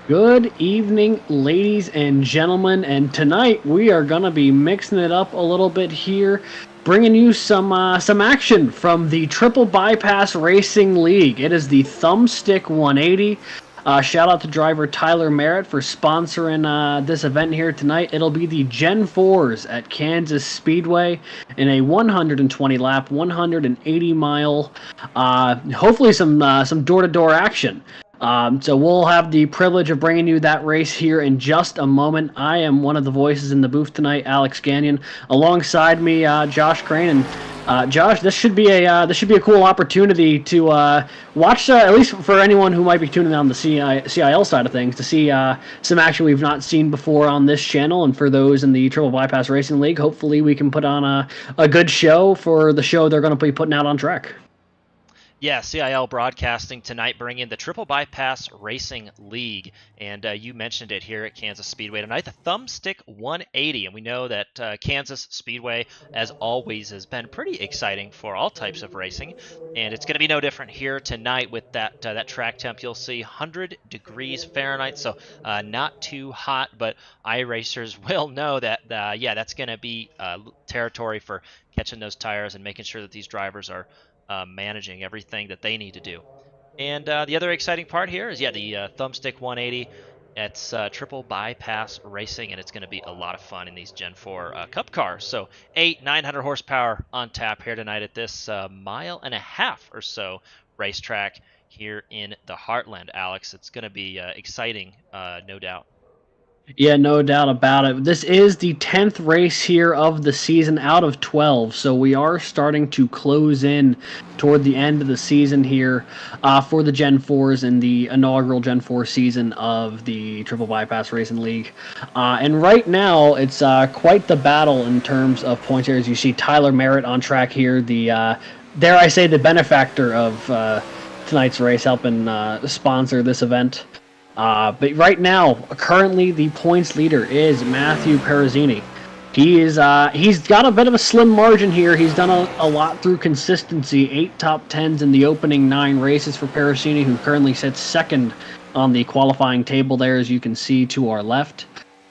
Good evening, ladies and gentlemen, and tonight we are gonna be mixing it up a little bit here, bringing you some action from the Triple Bypass Racing League. It is the Thumbstick 180. Shout out to driver Tyler Merritt for sponsoring this event here tonight. It'll be the Gen 4s at Kansas Speedway in a 120 lap, 180 mile, hopefully some door-to-door action. So we'll have the privilege of bringing you that race here in just a moment. I am one of the voices in the booth tonight, Alex Gagnon. Alongside me, Josh Crane. And Josh, this should be a cool opportunity to watch, at least for anyone who might be tuning in on the CIL side of things, to see some action we've not seen before on this channel. And for those in the Triple Bypass Racing League, hopefully we can put on a good show for the show they're going to be putting out on track. Yeah, CIL broadcasting tonight, bringing the Triple Bypass Racing League. And you mentioned it here at Kansas Speedway tonight, the Thumbstick 180. And we know that Kansas Speedway, as always, has been pretty exciting for all types of racing. And it's going to be no different here tonight with that track temp. You'll see 100 degrees Fahrenheit, so not too hot, but iRacers will know that, yeah, that's going to be territory for catching those tires and making sure that these drivers are managing everything that they need to do. And the other exciting part here is, yeah, the Thumbstick 180. It's triple bypass racing, and it's going to be a lot of fun in these Gen 4 Cup cars. So 900 horsepower on tap here tonight at this mile and a half or so racetrack here in the Heartland, Alex. It's going to be exciting, no doubt. Yeah, no doubt about it. This is the 10th race here of the season out of 12, so we are starting to close in toward the end of the season here for the Gen 4s in the inaugural Gen 4 season of the Triple Bypass Racing League. And right now, it's quite the battle in terms of points here. As you see Tyler Merritt on track here, the, dare I say, the benefactor of tonight's race, helping sponsor this event. But right now, currently the points leader is Matthew Perezzini. He's got a bit of a slim margin here. He's done a lot through consistency. 8 top 10s in the opening 9 races for Perezzini, who currently sits second on the qualifying table there, as you can see to our left.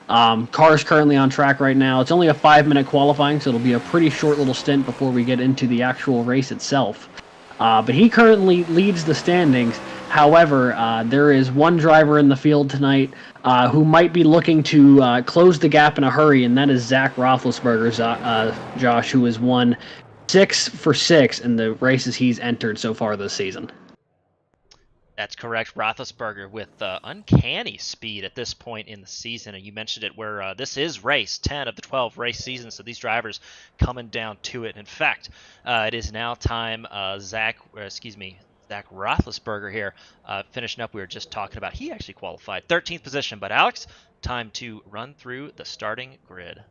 Car's currently on track right now. It's only a 5-minute qualifying, so it'll be a pretty short little stint before we get into the actual race itself. But he currently leads the standings. However, there is one driver in the field tonight who might be looking to close the gap in a hurry, and that is Zach Roethlisberger, Josh, who has won 6 for 6 in the races he's entered so far this season. That's correct. Roethlisberger with uncanny speed at this point in the season. And you mentioned it where this is race 10 of the 12 race season. So these drivers coming down to it. In fact, it is now time Zach Roethlisberger here finishing up. We were just talking about he actually qualified 13th position. But Alex, time to run through the starting grid.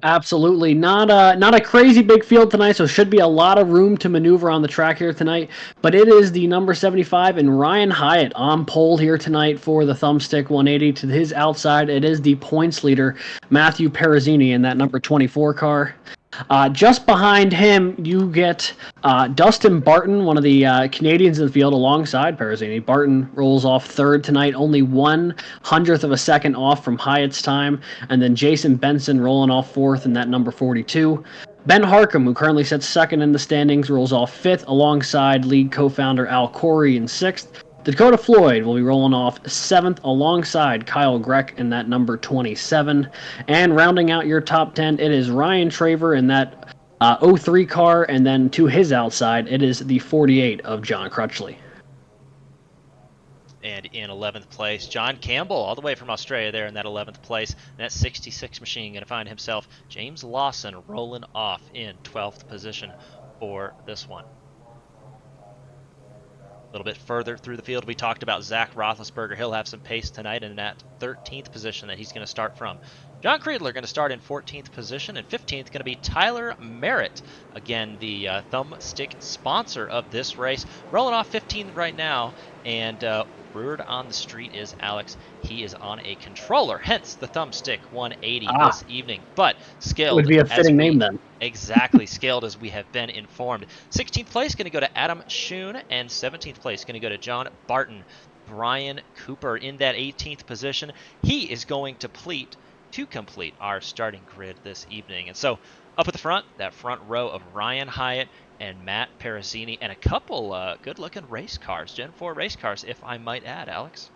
Absolutely. Not a crazy big field tonight, so should be a lot of room to maneuver on the track here tonight. But it is the number 75 and Ryan Hyatt on pole here tonight for the Thumbstick 180. To his outside, it is the points leader, Matthew Perezzini, in that number 24 car. Just behind him, you get Dustin Barton, one of the Canadians in the field, alongside Perezzini. Barton rolls off third tonight, only 1/100th of a second off from Hyatt's time. And then Jason Benson rolling off fourth in that number 42. Ben Harcum, who currently sits second in the standings, rolls off fifth alongside league co-founder Al Corey in sixth. Dakota Floyd will be rolling off 7th alongside Kyle Greck in that number 27. And rounding out your top 10, it is Ryan Traver in that 03 car, and then to his outside, it is the 48 of John Crutchley. And in 11th place, John Campbell, all the way from Australia there in that 11th place. And that 66 machine going to find himself James Lawson rolling off in 12th position for this one. A little bit further through the field, we talked about Zach Roethlisberger. He'll have some pace tonight in that 13th position that he's going to start from. John Creedler going to start in 14th position, and 15th going to be Tyler Merritt. Again, the Thumbstick sponsor of this race. Rolling off 15th right now, and word on the street is, Alex, he is on a controller, hence the Thumbstick 180 this evening. But scaled. Would be a fitting name then. Exactly, scaled as we have been informed. 16th place going to go to Adam Schoon, and 17th place going to go to John Barton. Brian Cooper in that 18th position. He is going to complete our starting grid this evening. And so up at the front, that front row of Ryan Hyatt and Matt Parasini, and a couple good-looking race cars, Gen 4 race cars, if I might add, Alex.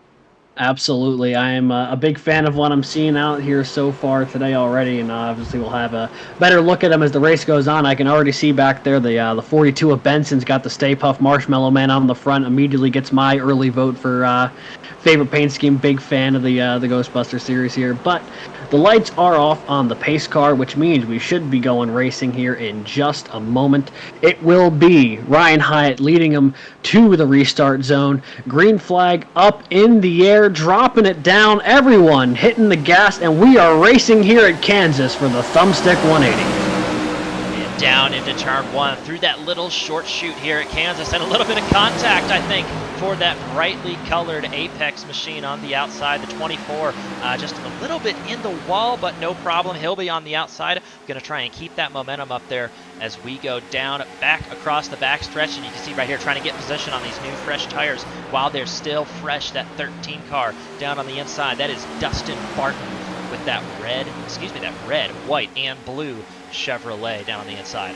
Absolutely. I am a big fan of what I'm seeing out here so far today already, and obviously we'll have a better look at them as the race goes on. I can already see back there the 42 of Benson's got the Stay Puft Marshmallow Man on the front, immediately gets my early vote for favorite paint scheme. Big fan of the Ghostbuster series here. But the lights are off on the pace car, which means we should be going racing here in just a moment. It will be Ryan Hyatt leading them to the restart zone. Green flag up in the air, dropping it down. Everyone hitting the gas, and we are racing here at Kansas for the Thumbstick 180. Down into turn one through that little short chute here at Kansas, and a little bit of contact, I think, for that brightly colored Apex machine on the outside. The 24 just a little bit in the wall, but no problem. He'll be on the outside. Going to try and keep that momentum up there as we go down back across the backstretch, and you can see right here trying to get position on these new fresh tires while they're still fresh. That 13 car down on the inside, that is Dustin Barton with that red, white, and blue Chevrolet down on the inside.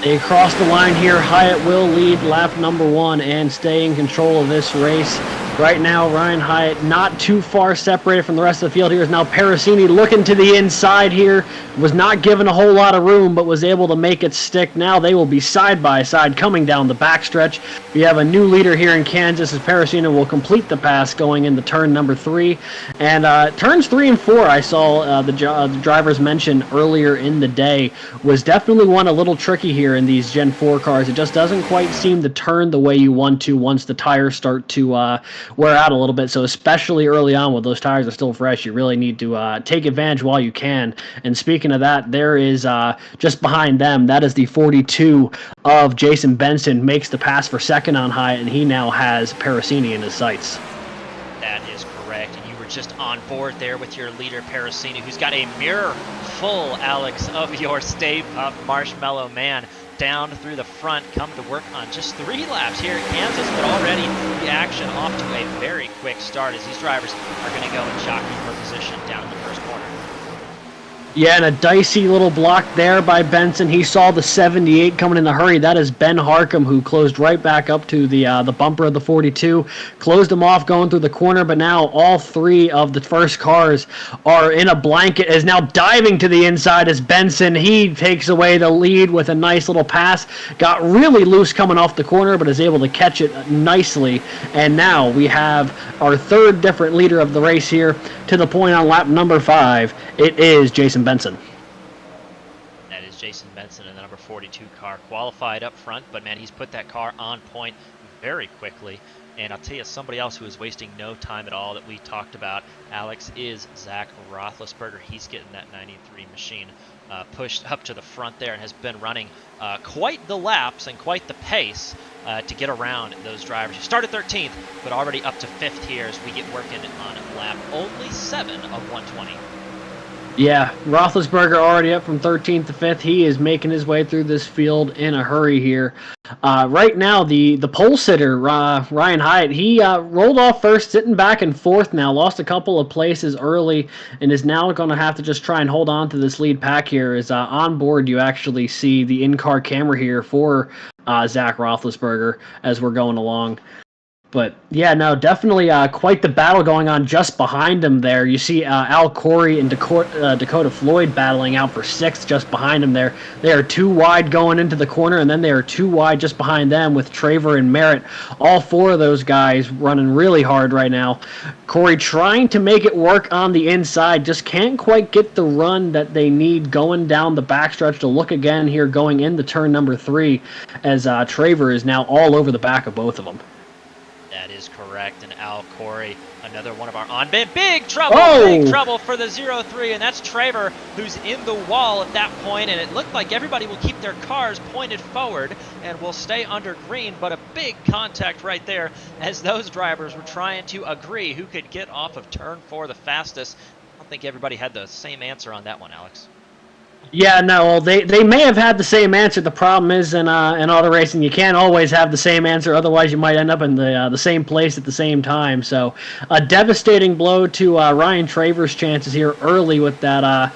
They cross the line here. Hyatt will lead lap number 1 and stay in control of this race. Right now, Ryan Hyatt not too far separated from the rest of the field. Here is now Parasini looking to the inside here. Was not given a whole lot of room, but was able to make it stick. Now they will be side by side coming down the backstretch. We have a new leader here in Kansas as Parasini will complete the pass going into turn number 3. And turns 3 and 4, I saw the drivers mention earlier in the day, was definitely one a little tricky here in these Gen 4 cars. It just doesn't quite seem to turn the way you want to once the tires start to wear out a little bit. So especially early on when those tires are still fresh, you really need to take advantage while you can. And speaking of that, there is just behind them, that is the 42 of Jason Benson, makes the pass for second on Hyatt, and he now has Parasini in his sights. That is correct, and you were just on board there with your leader Parasini, who's got a mirror full, Alex, of your Stay Puft Marshmallow Man down through the front, come to work on just 3 laps here at Kansas, but already the action off to a very quick start as these drivers are going to go and jockey for position down in the first corner. Yeah, and a dicey little block there by Benson. He saw the 78 coming in a hurry. That is Ben Harcum, who closed right back up to the bumper of the 42. Closed him off going through the corner, but now all 3 of the first cars are in a blanket, is now diving to the inside as Benson, he takes away the lead with a nice little pass. Got really loose coming off the corner, but is able to catch it nicely. And now we have our 3rd different leader of the race here to the point on lap number 5. It is Jason Benson. That is Jason Benson in the number 42 car, qualified up front, but man, he's put that car on point very quickly. And I'll tell you, somebody else who is wasting no time at all that we talked about, Alex, is Zach Roethlisberger. He's getting that 93 machine pushed up to the front there and has been running quite the laps and quite the pace to get around those drivers. He started 13th, but already up to 5th here as we get working on lap only 7 of 120. Yeah, Roethlisberger already up from 13th to 5th. He is making his way through this field in a hurry here. Right now, the pole sitter, Ryan Hyatt, he rolled off first, sitting back in 4th now, lost a couple of places early, and is now going to have to just try and hold on to this lead pack here. As on board, you actually see the in-car camera here for Zach Roethlisberger as we're going along. But, yeah, no, definitely quite the battle going on just behind him there. You see Al Corey and Dakota Floyd battling out for 6th just behind him there. They are 2 wide going into the corner, and then they are 2 wide just behind them with Traver and Merritt. All 4 of those guys running really hard right now. Corey trying to make it work on the inside, just can't quite get the run that they need going down the backstretch to look again here going into turn number 3 as Traver is now all over the back of both of them. That is correct, and Al Corey, another one of our on-bid. Big trouble for the 0-3, and that's Traver, who's in the wall at that point, and it looked like everybody will keep their cars pointed forward and will stay under green, but a big contact right there as those drivers were trying to agree who could get off of turn 4 the fastest. I don't think everybody had the same answer on that one, Alex. Yeah, no, well, they may have had the same answer. The problem is in auto racing, you can't always have the same answer. Otherwise, you might end up in the same place at the same time. So, a devastating blow to Ryan Traver's chances here early with that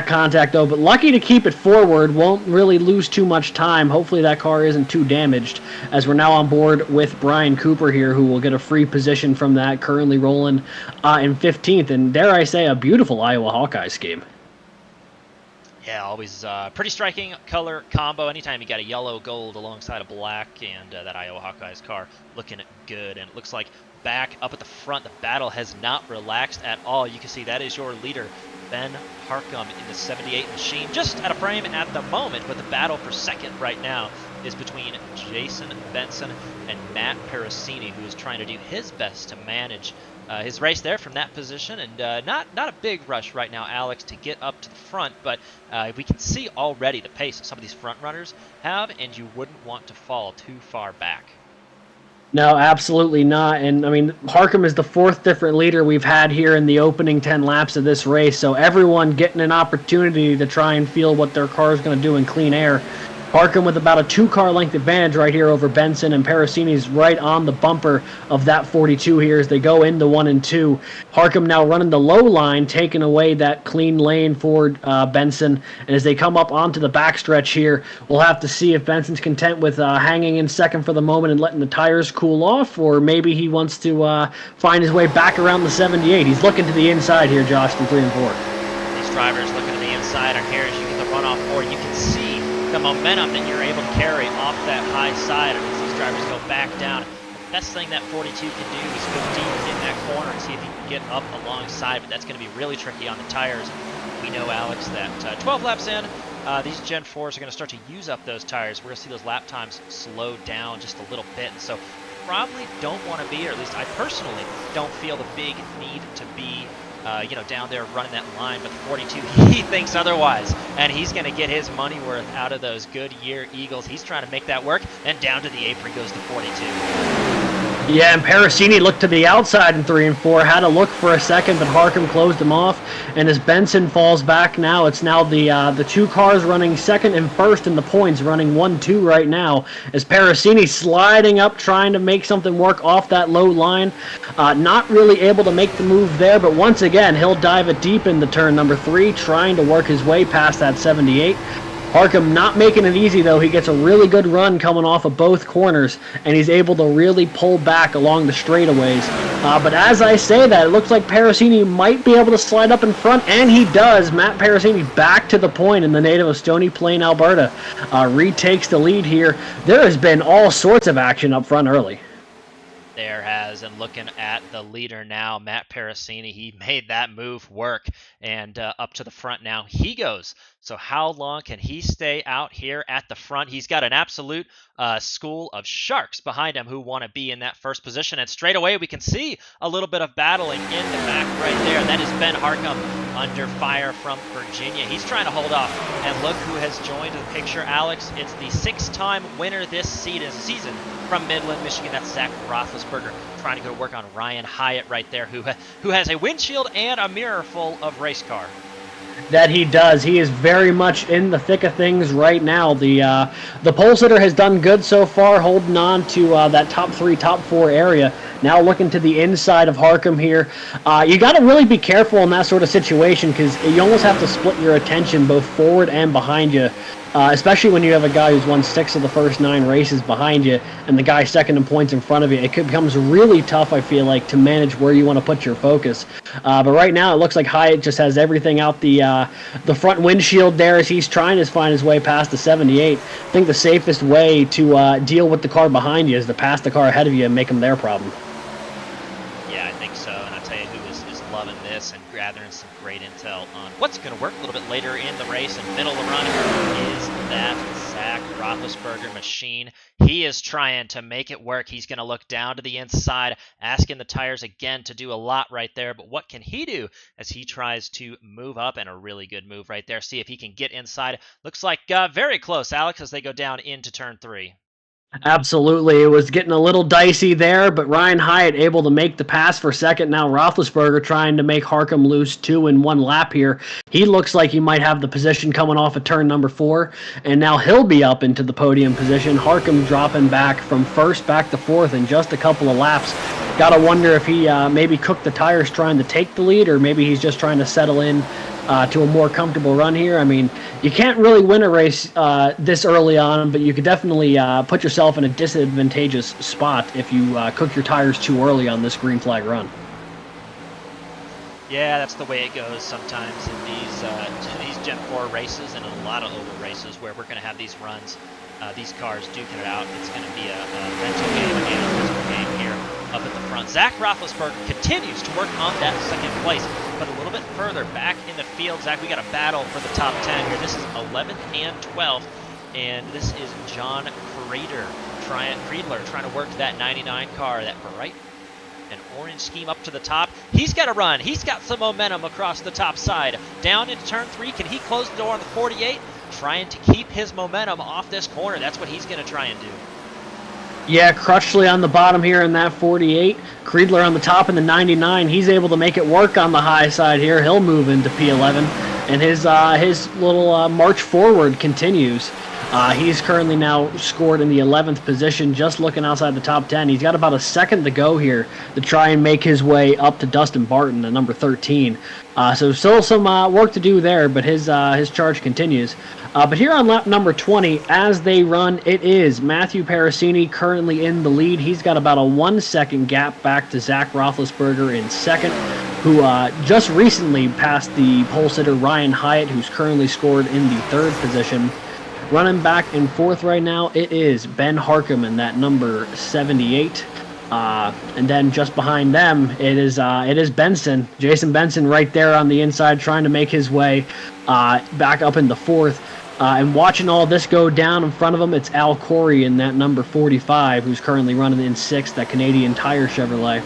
contact, though. But lucky to keep it forward, won't really lose too much time. Hopefully, that car isn't too damaged. As we're now on board with Brian Cooper here, who will get a free position from that, currently rolling in 15th, and dare I say, a beautiful Iowa Hawkeyes game. Yeah, always pretty striking color combo. Anytime you got a yellow gold alongside a black, and that Iowa Hawkeyes car looking good. And it looks like back up at the front, the battle has not relaxed at all. You can see that is your leader, Ben Harcum, in the 78 machine, just at a frame at the moment. But the battle for second right now is between Jason Benson and Matt Parasini, who is trying to do his best to manage his race there from that position. And not a big rush right now, Alex, to get up to the front, but we can see already the pace that some of these front runners have, and you wouldn't want to fall too far back. No, absolutely not. And I mean, Harcum is the fourth different leader we've had here in the opening 10 laps of this race. So everyone getting an opportunity to try and feel what their car is going to do in clean air. Harcum with about a 2-car length advantage right here over Benson, and Parasini's right on the bumper of that 42 here as they go into 1 and 2. Harcum now running the low line, taking away that clean lane for Benson. And as they come up onto the backstretch here, we'll have to see if Benson's content with hanging in second for the moment and letting the tires cool off, or maybe he wants to find his way back around the 78. He's looking to the inside here, Josh, from 3 and 4. These drivers looking to the inside, and here as you get the runoff board, you can see the momentum that you're able to carry off that high side as these drivers go back down. The best thing that 42 can do is go deep in that corner and see if he can get up alongside, but that's going to be really tricky on the tires. We know, Alex, that 12 laps in, these Gen 4s are going to start to use up those tires. We're going to see those lap times slow down just a little bit, and so probably don't want to be, or at least I personally don't feel the big need to be down there running that line, but the 42, he thinks otherwise, and he's going to get his money worth out of those Goodyear Eagles. He's trying to make that work, and down to the apron goes the 42. Yeah, and Parasini looked to the outside in 3 and 4, had a look for a second, but Harcum closed him off. And as Benson falls back now, it's now the 2 cars running second and first in the points, running 1-2 right now. As Parasini sliding up, trying to make something work off that low line. Not really able to make the move there, but once again, he'll dive it deep into turn number 3, trying to work his way past that 78. Harcum not making it easy, though. He gets a really good run coming off of both corners, and he's able to really pull back along the straightaways. But as I say that, it looks like Parasini might be able to slide up in front, and he does. Matt Parasini back to the point in the native of Stony Plain, Alberta. Retakes the lead here. There has been all sorts of action up front early. There has, and looking at the leader now, Matt Parasini, he made that move work, and up to the front now he goes. So how long can he stay out here at the front? He's got an absolute school of sharks behind him who want to be in that first position, and straight away we can see a little bit of battling in the back right there. That is Ben Harcum under fire from Virginia. He's trying to hold off, and look who has joined the picture, Alex. It's the 6-time winner this season from Midland, Michigan. That's Zach Roethlisberger, trying to go to work on Ryan Hyatt right there, who has a windshield and a mirror full of race car. That he does. He is very much in the thick of things right now. The pole sitter has done good so far, holding on to that top 3, top 4 area. Now looking to the inside of Harcum here. You got to really be careful in that sort of situation because you almost have to split your attention both forward and behind you. Especially when you have a guy who's won 6 of the first 9 races behind you and the guy second in points in front of you. It becomes really tough, I feel like, to manage where you want to put your focus. But right now, it looks like Hyatt just has everything out the front windshield there as he's trying to find his way past the 78. I think the safest way to deal with the car behind you is to pass the car ahead of you and make them their problem. Yeah, I think so, and I'll tell you who is loving this and gathering some great intel on what's going to work a little bit later in the race and middle of the run is that Zach Roethlisberger machine. He is trying to make it work. He's going to look down to the inside, asking the tires again to do a lot right there, but what can he do as he tries to move up, and a really good move right there. See if he can get inside. Looks like very close, Alex, as they go down into turn 3. Absolutely. It was getting a little dicey there, but Ryan Hyatt able to make the pass for second. Now Roethlisberger trying to make Harcum lose 2 in 1 lap here. He looks like he might have the position coming off of turn number 4, and now he'll be up into the podium position. Harcum dropping back from first back to fourth in just a couple of laps. Gotta wonder if he maybe cooked the tires trying to take the lead, or maybe he's just trying to settle in to a more comfortable run here. I mean, you can't really win a race this early on, but you could definitely put yourself in a disadvantageous spot if you cook your tires too early on this green flag run. Yeah, that's the way it goes sometimes in these Gen 4 races and in a lot of oval races where we're going to have these runs, these cars duking it out. It's going to be a mental game and a physical game here up at the front. Zach Roethlisberger continues to work on that second place, but a little bit further back in the field. Zach, we got a battle for the top 10 here. This is 11th and 12th, and this is John Creedler trying to work that 99 car, that bright and orange scheme up to the top. He's got to run. He's got some momentum across the top side. Down into turn 3. Can he close the door on the 48? Trying to keep his momentum off this corner. That's what he's going to try and do. Yeah, Crutchley on the bottom here in that 48. Creedler on the top in the 99. He's able to make it work on the high side here. He'll move into P11, and his little march forward continues. He's currently now scored in the 11th position, just looking outside the top 10. He's got about a second to go here to try and make his way up to Dustin Barton at number 13. So still some work to do there, but his charge continues. But here on lap number 20, as they run, it is Matthew Parasini currently in the lead. He's got about a 1 second gap back to Zach Roethlisberger in second, who just recently passed the pole sitter Ryan Hyatt, who's currently scored in the 3rd position. Running back and forth right now, it is Ben Harcum in that number 78. And then just behind them, it is Benson, Jason Benson right there on the inside trying to make his way back up in the 4th. And watching all this go down in front of him, it's Al Corey in that number 45, who's currently running in 6th, that Canadian Tire Chevrolet.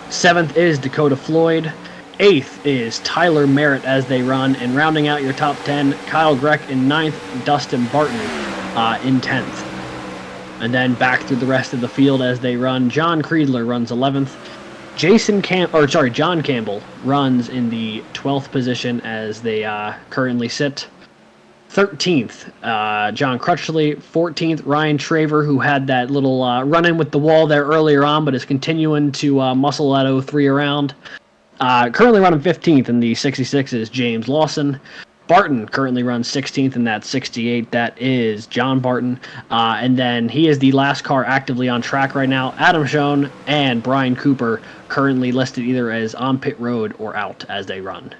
7th is Dakota Floyd. 8th is Tyler Merritt as they run, and rounding out your top 10, Kyle Greck in 9th, Dustin Barton in 10th. And then back through the rest of the field as they run, John Creedler runs 11th. John Campbell runs in the 12th position as they currently sit. 13th, John Crutchley. 14th, Ryan Traver, who had that little run-in with the wall there earlier on, but is continuing to muscle that 03 around. Currently running 15th in the 66 is James Lawson. Barton currently runs 16th in that 68. That is John Barton. And then he is the last car actively on track right now. Adam Schoen and Brian Cooper currently listed either as on pit road or out as they run.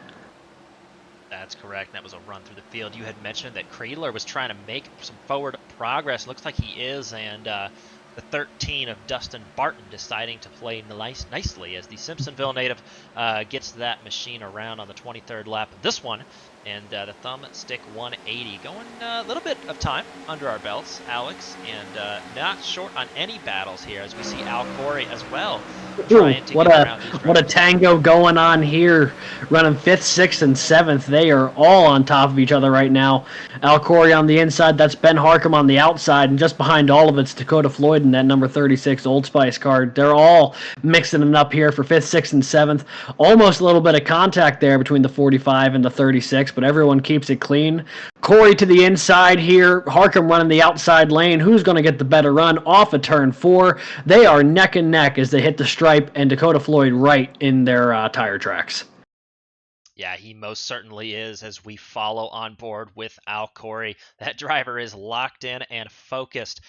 That's correct. That was a run through the field. You had mentioned that Creedler was trying to make some forward progress. Looks like he is, and the 13 of Dustin Barton deciding to play nicely as the Simpsonville native gets that machine around on the 23rd lap of this one. And the Thumbstick 180 going a little bit of time under our belts, Alex, and not short on any battles here as we see Al Corey as well. What a tango going on here, running 5th, 6th, and 7th. They are all on top of each other right now. Al Corey on the inside, that's Ben Harcum on the outside, and just behind all of it's Dakota Floyd in that number 36 Old Spice car. They're all mixing it up here for 5th, 6th, and 7th. Almost a little bit of contact there between the 45 and the 36, but everyone keeps it clean. Corey to the inside here, Harcum running the outside lane. Who's going to get the better run off of turn 4? They are neck and neck as they hit the stripe, and Dakota Floyd right in their tire tracks. Yeah, he most certainly is as we follow on board with Al Corey. That driver is locked in and focused.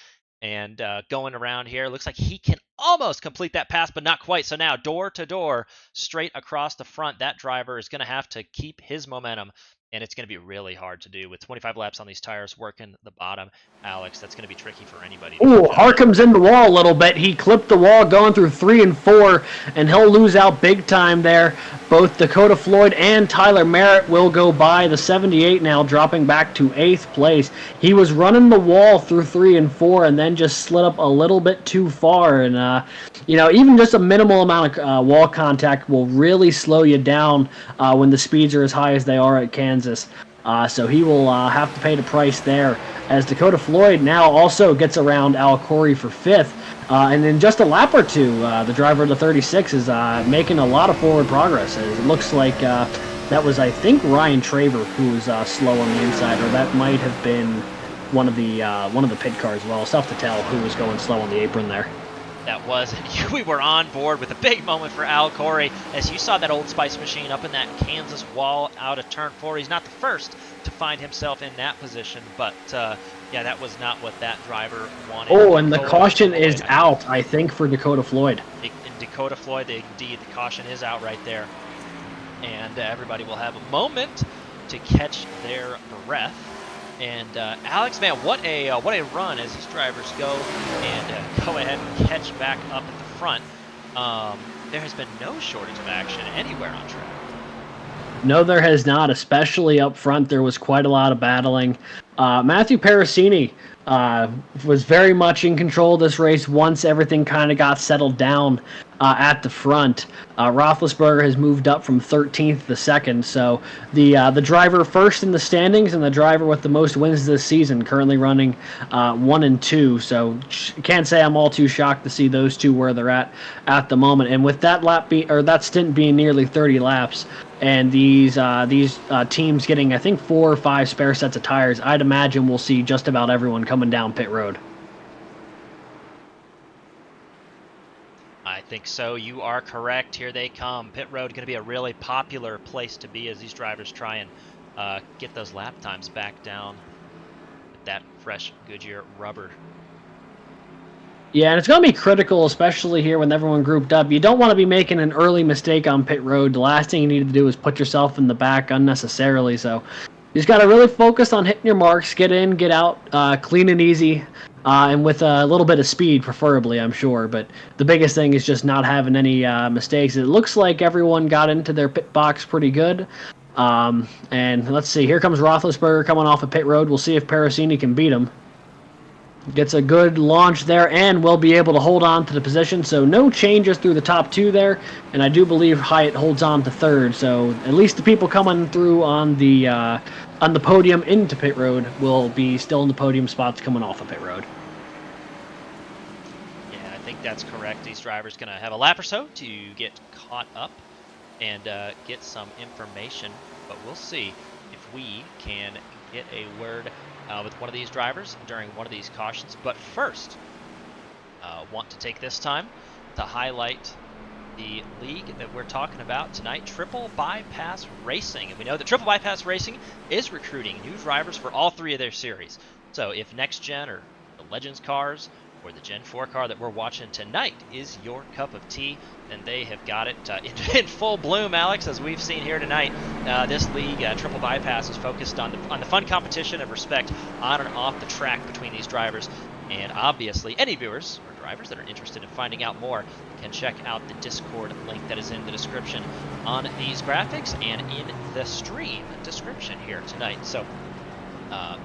And going around here, looks like he can almost complete that pass, but not quite. So now door to door, straight across the front, that driver is going to have to keep his momentum. And it's going to be really hard to do with 25 laps on these tires working the bottom. Alex, that's going to be tricky for anybody. Ooh, Harcum's in the wall a little bit. He clipped the wall going through 3 and 4, and he'll lose out big time there. Both Dakota Floyd and Tyler Merritt will go by. The 78 now dropping back to 8th place. He was running the wall through 3 and 4 and then just slid up a little bit too far. And, even just a minimal amount of wall contact will really slow you down when the speeds are as high as they are at Kansas. So he will have to pay the price there, as Dakota Floyd now also gets around Al Corey for 5th. And in just a lap or two, the driver of the 36 is making a lot of forward progress. It looks like that was, I think, Ryan Traver who was slow on the inside, or that might have been one of the pit cars. Well, it's tough to tell who was going slow on the apron there. That was, we were on board with a big moment for Al Corey, as you saw that Old Spice machine up in that Kansas wall out of turn 4. He's not the first to find himself in that position, but yeah, that was not what that driver wanted. Oh, and the caution is out, I think, for Dakota Floyd. In Dakota Floyd, indeed, the caution is out right there. And everybody will have a moment to catch their breath. And Alex, man, what a run as these drivers go and go ahead and catch back up at the front. There has been no shortage of action anywhere on track. No, there has not, especially up front. There was quite a lot of battling. Matthew Parasini was very much in control of this race once everything kind of got settled down at the front. Roethlisberger has moved up from 13th to 2nd, so the driver first in the standings and the driver with the most wins this season, currently running 1 and 2. So can't say I'm all too shocked to see those two where they're at the moment. And with that that stint being nearly 30 laps, and these teams getting, I think, 4 or 5 spare sets of tires, I'd imagine we'll see just about everyone coming down pit road. I think so. You are correct. Here they come. Pit road going to be a really popular place to be as these drivers try and get those lap times back down with that fresh Goodyear rubber. Yeah, and it's going to be critical, especially here when everyone grouped up. You don't want to be making an early mistake on pit road. The last thing you need to do is put yourself in the back unnecessarily. So you just got to really focus on hitting your marks, get in, get out, clean and easy, and with a little bit of speed, preferably, I'm sure. But the biggest thing is just not having any mistakes. It looks like everyone got into their pit box pretty good. And let's see, here comes Roethlisberger coming off of pit road. We'll see if Parasini can beat him. Gets a good launch there and will be able to hold on to the position. So no changes through the top 2 there. And I do believe Hyatt holds on to 3rd. So at least the people coming through on the podium into pit road will be still in the podium spots coming off of pit road. Yeah, I think that's correct. These drivers going to have a lap or so to get caught up and get some information. But we'll see if we can get a word with one of these drivers during one of these cautions. But first, want to take this time to highlight the league that we're talking about tonight, Triple Bypass Racing. And we know that Triple Bypass Racing is recruiting new drivers for all 3 of their series. So if Next Gen or the Legends cars or the Gen 4 car that we're watching tonight is your cup of tea, then they have got it in full bloom, Alex, as we've seen here tonight. This league, Triple Bypass, is focused on the fun competition of respect on and off the track between these drivers. And obviously, any viewers or drivers that are interested in finding out more can check out the Discord link that is in the description on these graphics and in the stream description here tonight. So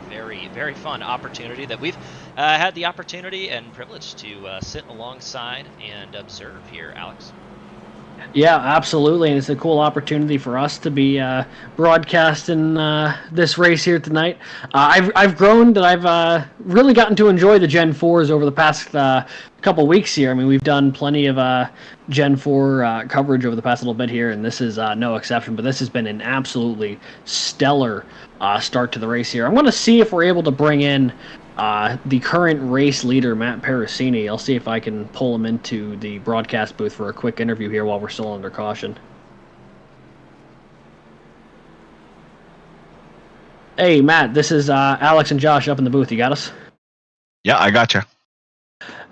very, very fun opportunity that we've had the opportunity and privilege to sit alongside and observe here, Alex. Yeah, absolutely, and it's a cool opportunity for us to be broadcasting this race here tonight. I've grown that I've really gotten to enjoy the Gen 4s over the past couple weeks here. I mean, we've done plenty of Gen 4 coverage over the past little bit here, and this is no exception, but this has been an absolutely stellar start to the race here. I'm going to see if we're able to bring in the current race leader, Matt Parasini. I'll see if I can pull him into the broadcast booth for a quick interview here while we're still under caution. Hey, Matt, this is Alex and Josh up in the booth. You got us? Yeah, I gotcha.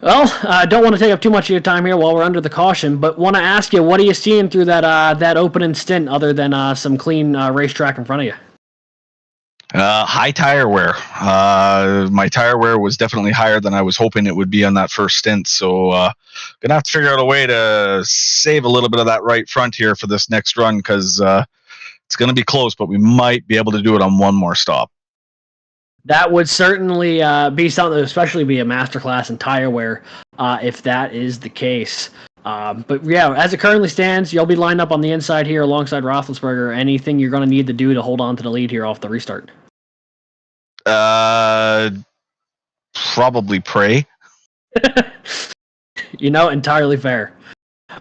Well, I don't want to take up too much of your time here while we're under the caution, but want to ask you, what are you seeing through that opening stint other than some clean racetrack in front of you? High tire wear. My tire wear was definitely higher than I was hoping it would be on that first stint. So gonna have to figure out a way to save a little bit of that right front here for this next run, because it's gonna be close, but we might be able to do it on one more stop. That would certainly be something, especially be a masterclass in tire wear, if that is the case. But yeah, as it currently stands, you'll be lined up on the inside here alongside Roethlisberger. Anything you're going to need to do to hold on to the lead here off the restart? Probably pray. Entirely fair.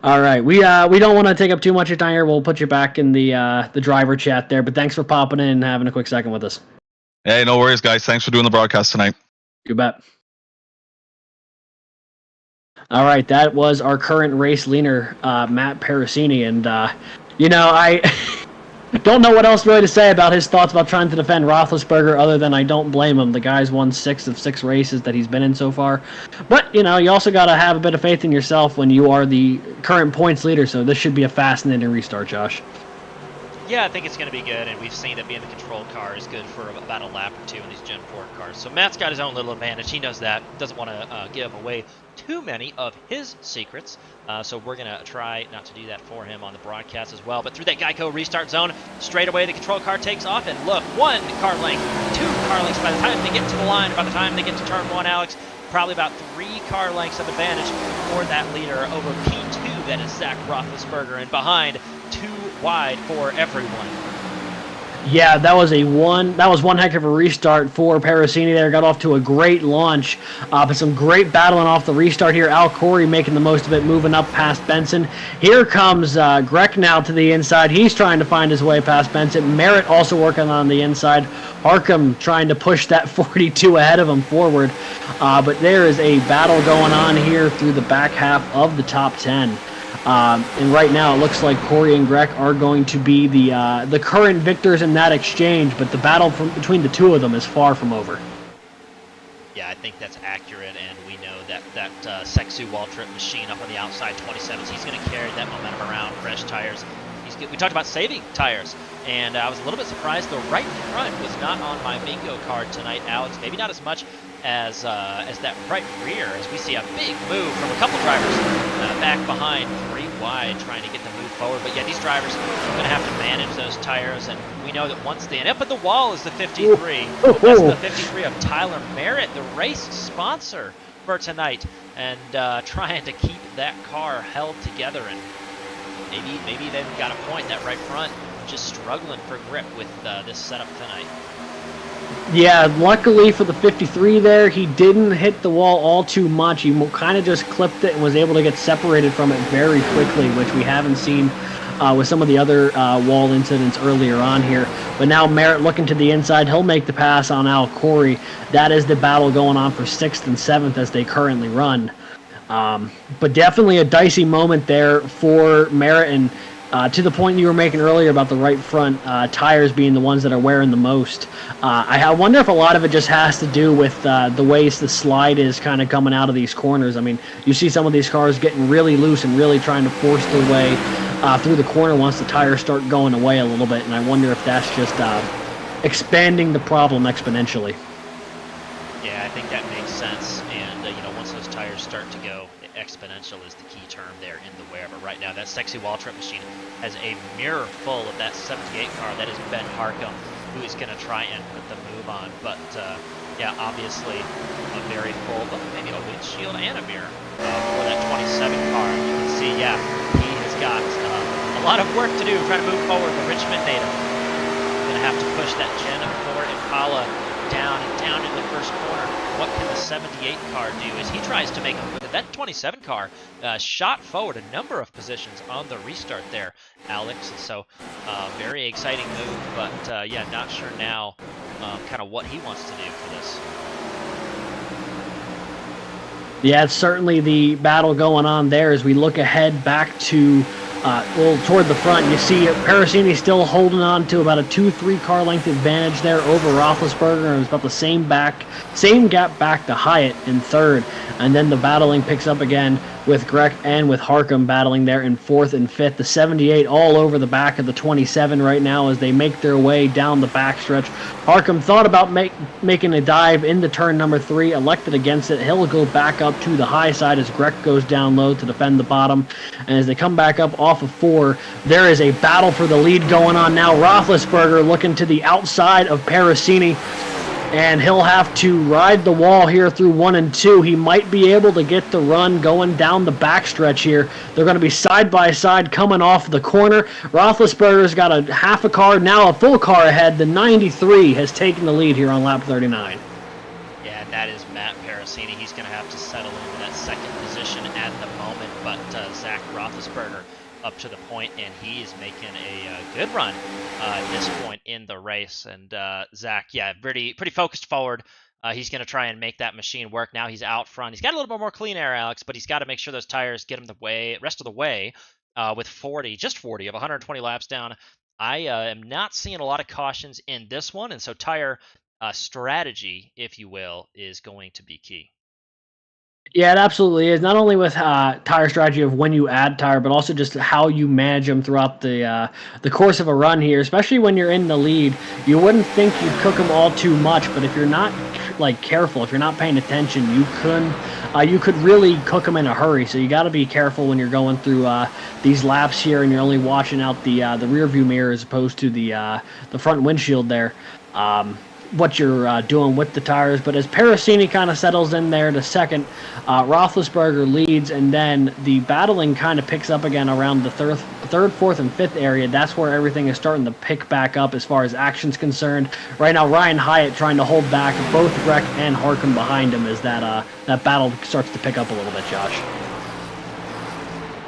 All right, we don't want to take up too much of your time here. We'll put you back in the driver chat there. But thanks for popping in and having a quick second with us. Hey, no worries, guys. Thanks for doing the broadcast tonight. You bet. All right, that was our current race leader, Matt Parasini, and I don't know what else really to say about his thoughts about trying to defend Roethlisberger, other than I don't blame him. The guy's won 6 of 6 races that he's been in so far. But you also got to have a bit of faith in yourself when you are the current points leader. So this should be a fascinating restart, Josh. Yeah, I think it's going to be good, and we've seen that being the control car is good for about a lap or two in these Gen 4 cars. So Matt's got his own little advantage. He knows that. Doesn't want to give away too many of his secrets. So we're going to try not to do that for him on the broadcast as well. But through that Geico restart zone, straight away the control car takes off. And look, 1 car length, 2 car lengths by the time they get to the line, by the time they get to turn 1, Alex, probably about 3 car lengths of advantage for that leader over P2, that is Zach Roethlisberger, and behind 2 wide for everyone. Yeah, that was one heck of a restart for Parasini there. Got off to a great launch, but some great battling off the restart here. Al Corey making the most of it, moving up past Benson. Here comes Grech now to the inside. He's trying to find his way past Benson. Merritt also working on the inside. Harcum trying to push that 42 ahead of him forward. But there is a battle going on here through the back half of the top 10. And right now it looks like Corey and Grech are going to be the current victors in that exchange, but the battle between the two of them is far from over. Yeah, I think that's accurate, and we know that Sexu Waltrip machine up on the outside 27s, he's going to carry that momentum around, fresh tires. We talked about saving tires, and I was a little bit surprised the right front was not on my bingo card tonight, Alex. Maybe not as much as that right rear, as we see a big move from a couple drivers back behind, 3 wide, trying to get the move forward. But yeah, these drivers are going to have to manage those tires, and we know that once they end up at the wall is the 53. That's the 53 of Tyler Merritt, the race sponsor for tonight, and trying to keep that car held together. And maybe they've got a point. That right front just struggling for grip with this setup tonight. Yeah, luckily for the 53 there, he didn't hit the wall all too much. He kind of just clipped it and was able to get separated from it very quickly, which we haven't seen with some of the other wall incidents earlier on here. But now Merritt looking to the inside. He'll make the pass on Al Corey. That is the battle going on for 6th and 7th as they currently run. But definitely a dicey moment there for Merritt, and to the point you were making earlier about the right front tires being the ones that are wearing the most. I wonder if a lot of it just has to do with the ways the slide is kind of coming out of these corners. I mean, you see some of these cars getting really loose and really trying to force their way through the corner once the tires start going away a little bit, and I wonder if that's just expanding the problem exponentially. Yeah, I think that makes sense, and once those tires start to go, exponential is the key term there in the wear. But right now, that Sexy Waltrip machine has a mirror full of that 78 car. That is Ben Harcum, who is going to try and put the move on. But yeah, obviously a very full, maybe a windshield and a mirror for that 27 car. You can see, yeah, he has got a lot of work to do trying to move forward. The Richmond native going to have to push that Gen 4 Impala down in the first corner. What can the 78 car do as he tries to make a, that 27 car shot forward a number of positions on the restart there, Alex. And so very exciting move, but yeah, not sure now kind of what he wants to do for this. Yeah, it's certainly the battle going on there as we look ahead back to toward the front. You see Parasini still holding on to about a 2-3 car length advantage there over Roethlisberger. It was about the same gap back to Hyatt in 3rd. And then the battling picks up again with Grech and with Harcum battling there in 4th and 5th. The 78 all over the back of the 27 right now as they make their way down the backstretch. Harcum thought about making a dive into turn number 3, elected against it. He'll go back up to the high side as Grech goes down low to defend the bottom. And as they come back up off of 4, there is a battle for the lead going on now. Roethlisberger looking to the outside of Parasini. and he'll have to ride the wall here through 1 and 2. He might be able to get the run going down the backstretch here. They're going to be side by side coming off the corner. Roethlisberger's got a half a car, now a full car ahead. The 93 has taken the lead here on lap 39. Yeah, that is Matt Parasini. He's going to have to settle into that second position at the moment, but Zach Roethlisberger up to the point, and he is making a good run at this point in the race. And Zach, yeah, pretty focused forward. He's going to try and make that machine work. Now he's out front. He's got a little bit more clean air, Alex, but he's got to make sure those tires get him the rest of the way with just 40 of 120 laps down. I am not seeing a lot of cautions in this one, and so tire strategy, if you will, is going to be key. Yeah, it absolutely is. Not only with tire strategy of when you add tire, but also just how you manage them throughout the course of a run here. Especially when you're in the lead, you wouldn't think you'd cook them all too much, but if you're not careful, if you're not paying attention, you could really cook them in a hurry. So you got to be careful when you're going through these laps here, and you're only watching out the rear view mirror as opposed to the front windshield there. What you're doing with the tires. But as Parasini kind of settles in there to second, Roethlisberger leads, and then the battling kind of picks up again around the third, fourth, and fifth area. That's where everything is starting to pick back up as far as action's concerned. Right now, Ryan Hyatt trying to hold back both Grech and Harcum behind him as that battle starts to pick up a little bit, Josh.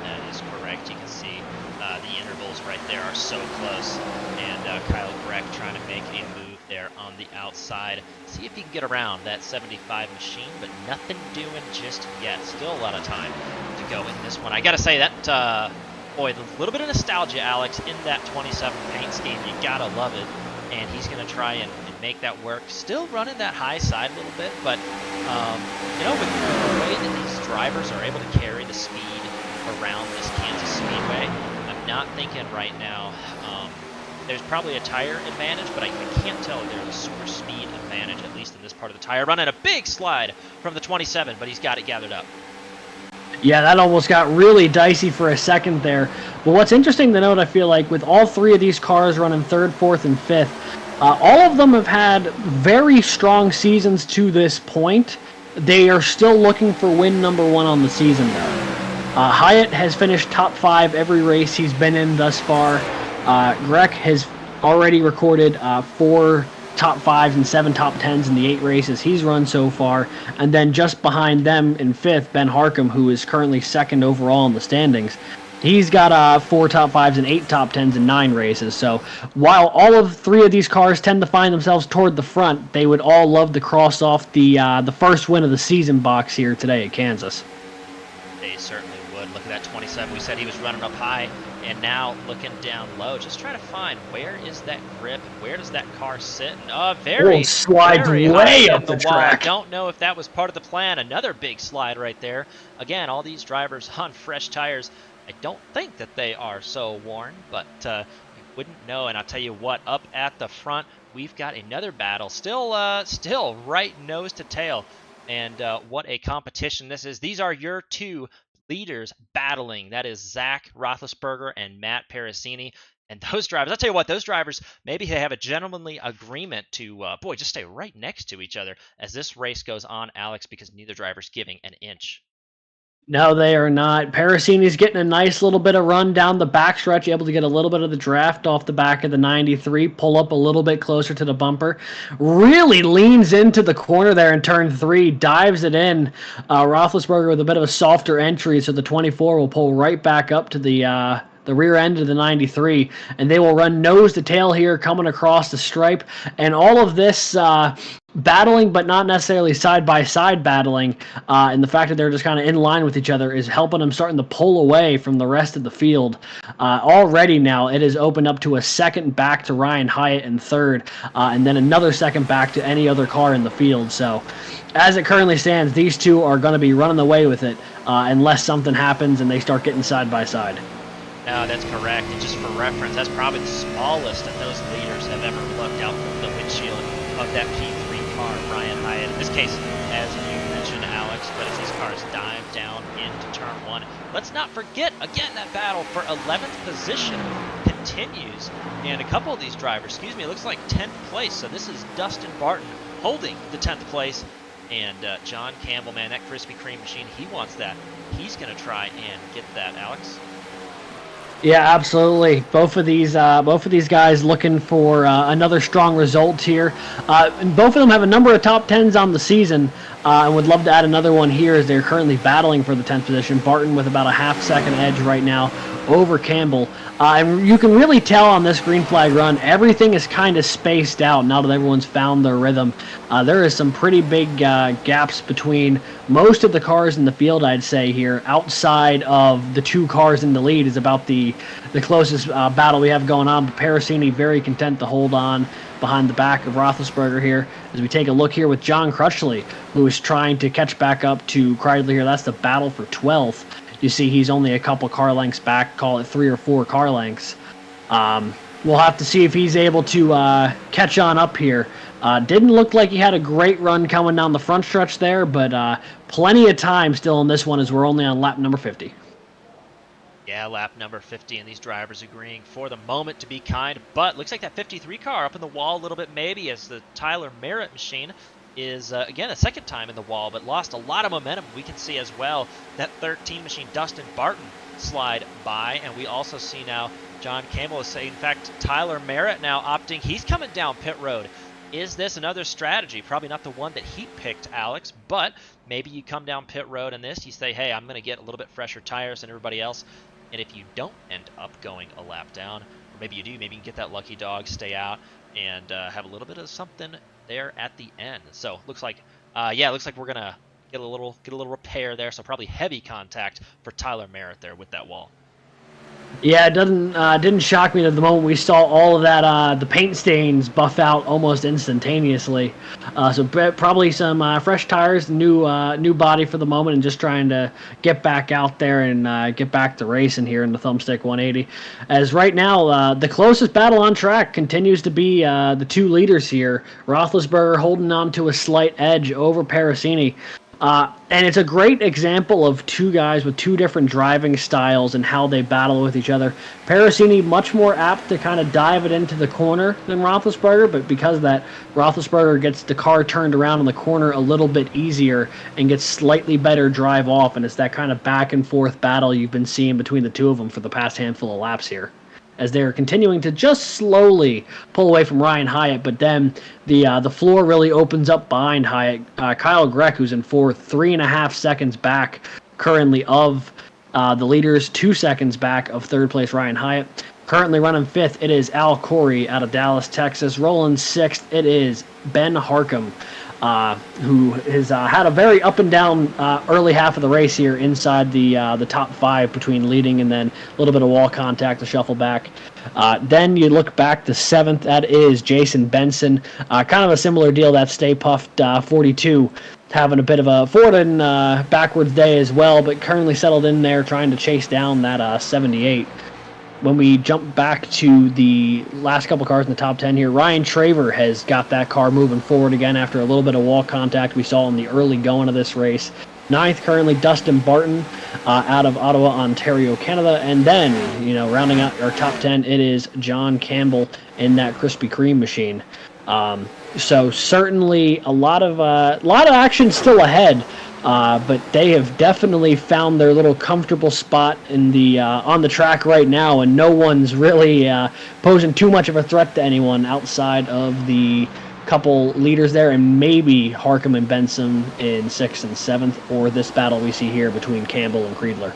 That is correct. You can see the intervals right there are so close, and Kyle Grech trying to make a move there on the outside. See if he can get around that 75 machine, but nothing doing just yet. Still a lot of time to go in this one. I gotta say that, boy, a little bit of nostalgia, Alex, in that 27 paint scheme. You gotta love it. And he's gonna try and make that work. Still running that high side a little bit, but, with the way that these drivers are able to carry the speed around this Kansas Speedway, I'm not thinking right now, there's probably a tire advantage, but I can't tell if there's a super speed advantage, at least in this part of the tire. Running a big slide from the 27, but he's got it gathered up. Yeah, that almost got really dicey for a second there. But what's interesting to note, I feel like, with all three of these cars running third, fourth, and fifth, all of them have had very strong seasons to this point. They are still looking for win number 1 on the season, though. Hyatt has finished top 5 every race he's been in thus far. Grech has already recorded 4 top 5s and 7 top 10s in the 8 races he's run so far. And then just behind them in 5th, Ben Harcum, who is currently 2nd overall in the standings. He's got 4 top 5s and 8 top 10s in 9 races. So while all of 3 of these cars tend to find themselves toward the front, they would all love to cross off the first win of the season box here today at Kansas. They certainly would. Look at that 27. We said he was running up high, and now looking down low, just trying to find where is that grip and where does that car sit. And very slides way up the track. I don't know if that was part of the plan. Another big slide right there. Again, all these drivers on fresh tires. I don't think that they are so worn, but you wouldn't know. And I'll tell you what, up at the front, we've got another battle. Still right nose to tail. And what a competition this is. These are your 2 leaders battling. That is Zach Roethlisberger and Matt Parasini. And those drivers, I'll tell you what, those drivers, maybe they have a gentlemanly agreement to, just stay right next to each other as this race goes on, Alex, because neither driver's giving an inch. No, they are not. Parasini's getting a nice little bit of run down the backstretch, able to get a little bit of the draft off the back of the 93, pull up a little bit closer to the bumper. Really leans into the corner there in turn 3, dives it in. Roethlisberger with a bit of a softer entry, so the 24 will pull right back up to the rear end of the 93, and they will run nose to tail here, coming across the stripe. And all of this battling, but not necessarily side-by-side battling, and the fact that they're just kind of in line with each other is helping them starting to pull away from the rest of the field. Already now, it has opened up to a second back to Ryan Hyatt in 3rd, and then another second back to any other car in the field. So as it currently stands, these 2 are going to be running away with it unless something happens and they start getting side-by-side. No, that's correct. And just for reference, that's probably the smallest that those leaders have ever looked out from the windshield of that P3 car, Ryan Hyatt. In this case, as you mentioned, Alex, but as these cars dive down into turn 1, let's not forget, again, that battle for 11th position continues. And a couple of these drivers, it looks like 10th place. So this is Dustin Barton holding the 10th place. And John Campbell, man, that Krispy Kreme machine, he wants that. He's going to try and get that, Alex. Yeah, absolutely. Both of these guys looking for another strong result here. And both of them have a number of top 10s on the season, and would love to add another one here as they're currently battling for the 10th position. Barton with about a half-second edge right now over Campbell. And you can really tell on this green flag run, everything is kind of spaced out now that everyone's found their rhythm. There is some pretty big gaps between most of the cars in the field, I'd say here. Outside of the 2 cars in the lead is about the closest battle we have going on. But Parasini very content to hold on behind the back of Roethlisberger here. As we take a look here with John Crutchley, who is trying to catch back up to Kreidler here. That's the battle for 12th. You see he's only a couple car lengths back, call it 3 or 4 car lengths. We'll have to see if he's able to catch on up here. Didn't look like he had a great run coming down the front stretch there, but plenty of time still in this one as we're only on lap number 50. Yeah, lap number 50, and these drivers agreeing for the moment to be kind, but looks like that 53 car up in the wall a little bit maybe as the Tyler Merritt machine is, again, a second time in the wall, but lost a lot of momentum. We can see as well that 13 machine, Dustin Barton, slide by, and we also see now John Campbell is saying, in fact, Tyler Merritt now opting, he's coming down pit road. Is this another strategy? Probably not the one that he picked, Alex, but maybe you come down pit road in this, you say, hey, I'm going to get a little bit fresher tires than everybody else, and if you don't end up going a lap down, or maybe you do, maybe you can get that lucky dog, stay out, and have a little bit of something there at the end. So looks like, looks like we're gonna get a little repair there. So probably heavy contact for Tyler Merritt there with that wall. Yeah, it didn't shock me at the moment we saw all of that, the paint stains buff out almost instantaneously. So probably some fresh tires, new body for the moment, and just trying to get back out there and get back to racing here in the Thumbstick 180. As right now, the closest battle on track continues to be the 2 leaders here. Roethlisberger holding on to a slight edge over Parasini. And it's a great example of 2 guys with 2 different driving styles and how they battle with each other. Parasini much more apt to kind of dive it into the corner than Roethlisberger, but because of that, Roethlisberger gets the car turned around in the corner a little bit easier and gets slightly better drive off, and it's that kind of back and forth battle you've been seeing between the 2 of them for the past handful of laps here, as they're continuing to just slowly pull away from Ryan Hyatt, but then the floor really opens up behind Hyatt. Kyle Greck, who's in 4th, 3.5 seconds back currently of the leaders, 2 seconds back of 3rd place Ryan Hyatt. Currently running 5th, it is Al Corey out of Dallas, Texas. Rolling 6th, it is Ben Harcum, who has had a very up and down early half of the race here inside the top 5 between leading and then a little bit of wall contact to shuffle back. Then you look back to 7th, that is Jason Benson. Kind of a similar deal, that Stay Puffed 42, having a bit of a forward and backwards day as well, but currently settled in there trying to chase down that 78. When we jump back to the last couple cars in the top 10 here, Ryan Traver has got that car moving forward again after a little bit of wall contact we saw in the early going of this race. 9th currently Dustin Barton out of Ottawa, Ontario, Canada. And then, rounding out our top 10, it is John Campbell in that Krispy Kreme machine. So certainly a lot of action still ahead. But they have definitely found their little comfortable spot in the on the track right now, and no one's really posing too much of a threat to anyone outside of the couple leaders there, and maybe Harcum and Benson in 6th and 7th, or this battle we see here between Campbell and Kreidler.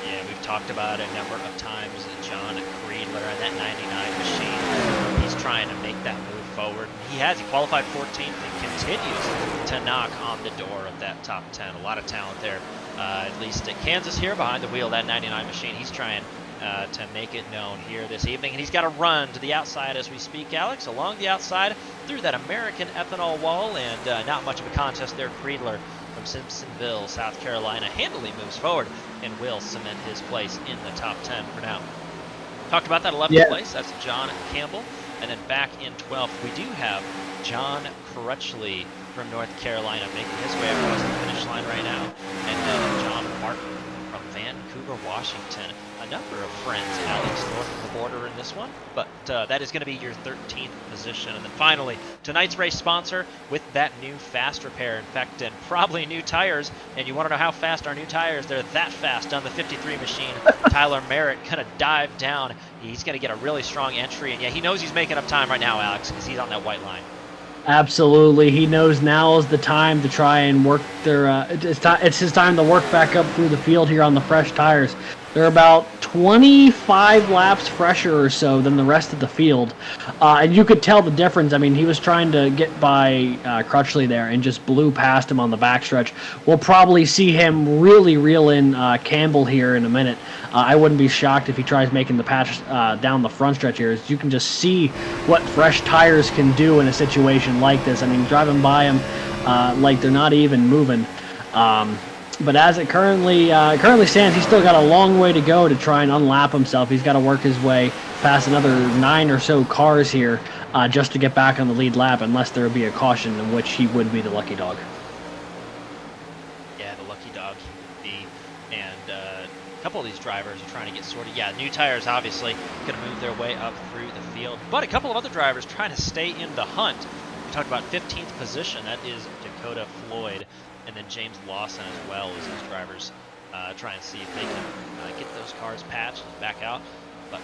Yeah, we've talked about it a number of times that John Kreidler and that 99 machine, he's trying to make that move forward. He qualified 14th and continues to knock on the door of that top 10. A lot of talent there, at least at Kansas here behind the wheel of that 99 machine. He's trying to make it known here this evening, and he's got to run to the outside as we speak, Alex, along the outside through that American ethanol wall, and not much of a contest there. Kreidler from Simpsonville, South Carolina, handily moves forward and will cement his place in the top 10 for now. Talked about that 11th place. That's John Campbell. And then back in 12th, we do have John Crutchley from North Carolina making his way across the finish line right now. And then John Martin from Vancouver, Washington. a number of friends, Alex, north of the border in this one, but that is going to be your 13th position. And then finally, tonight's race sponsor with that new fast repair, in fact, and probably new tires. And you want to know how fast our new tires? They're that fast on the 53 machine. Tyler Merritt going to dive down. He's going to get a really strong entry, and yeah, he knows he's making up time right now, Alex, because he's on that white line. Absolutely. He knows now is the time to try and work their it's his time to work back up through the field here on the fresh tires. They're about 25 laps fresher or so than the rest of the field. And you could tell the difference. I mean, he was trying to get by Crutchley there and just blew past him on the backstretch. We'll probably see him really reel in Campbell here in a minute. I wouldn't be shocked if he tries making the patch down the front stretch here. As you can just see what fresh tires can do in a situation like this. I mean, driving by him like they're not even moving. But as it currently stands, he's still got a long way to go to try and unlap himself. He's got to work his way past another 9 or so cars here just to get back on the lead lap, unless there would be a caution in which he would be the lucky dog. Yeah, the lucky dog he would be. And a couple of these drivers are trying to get sorted. Yeah, new tires obviously going to move their way up through the field. But a couple of other drivers trying to stay in the hunt. We talked about 15th position. That is Dakota Floyd. And then James Lawson as well as these drivers try and see if they can get those cars patched back out. But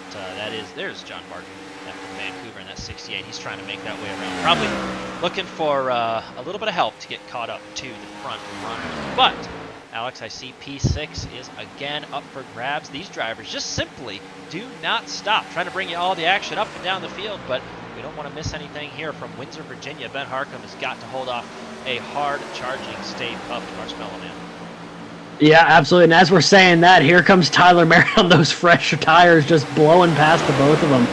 there's John Martin from Vancouver in that 68. He's trying to make that way around. Probably looking for a little bit of help to get caught up to the front runners. But, Alex, I see P6 is again up for grabs. These drivers just simply do not stop. Trying to bring you all the action up and down the field, but we don't want to miss anything here from Windsor, Virginia. Ben Harcum has got to hold off a hard-charging State Pup Marshmallow Man. Yeah, absolutely. And as we're saying that, here comes Tyler Merritt on those fresh tires, just blowing past the both of them.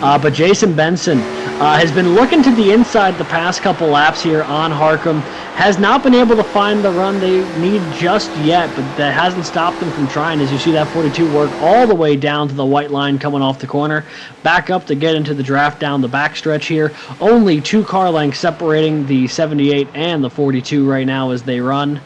But Jason Benson has been looking to the inside the past couple laps here on Harcum. Has not been able to find the run they need just yet, but that hasn't stopped them from trying. As you see that 42 work all the way down to the white line coming off the corner. Back up to get into the draft down the backstretch here. Only 2 car lengths separating the 78 and the 42 right now as they run.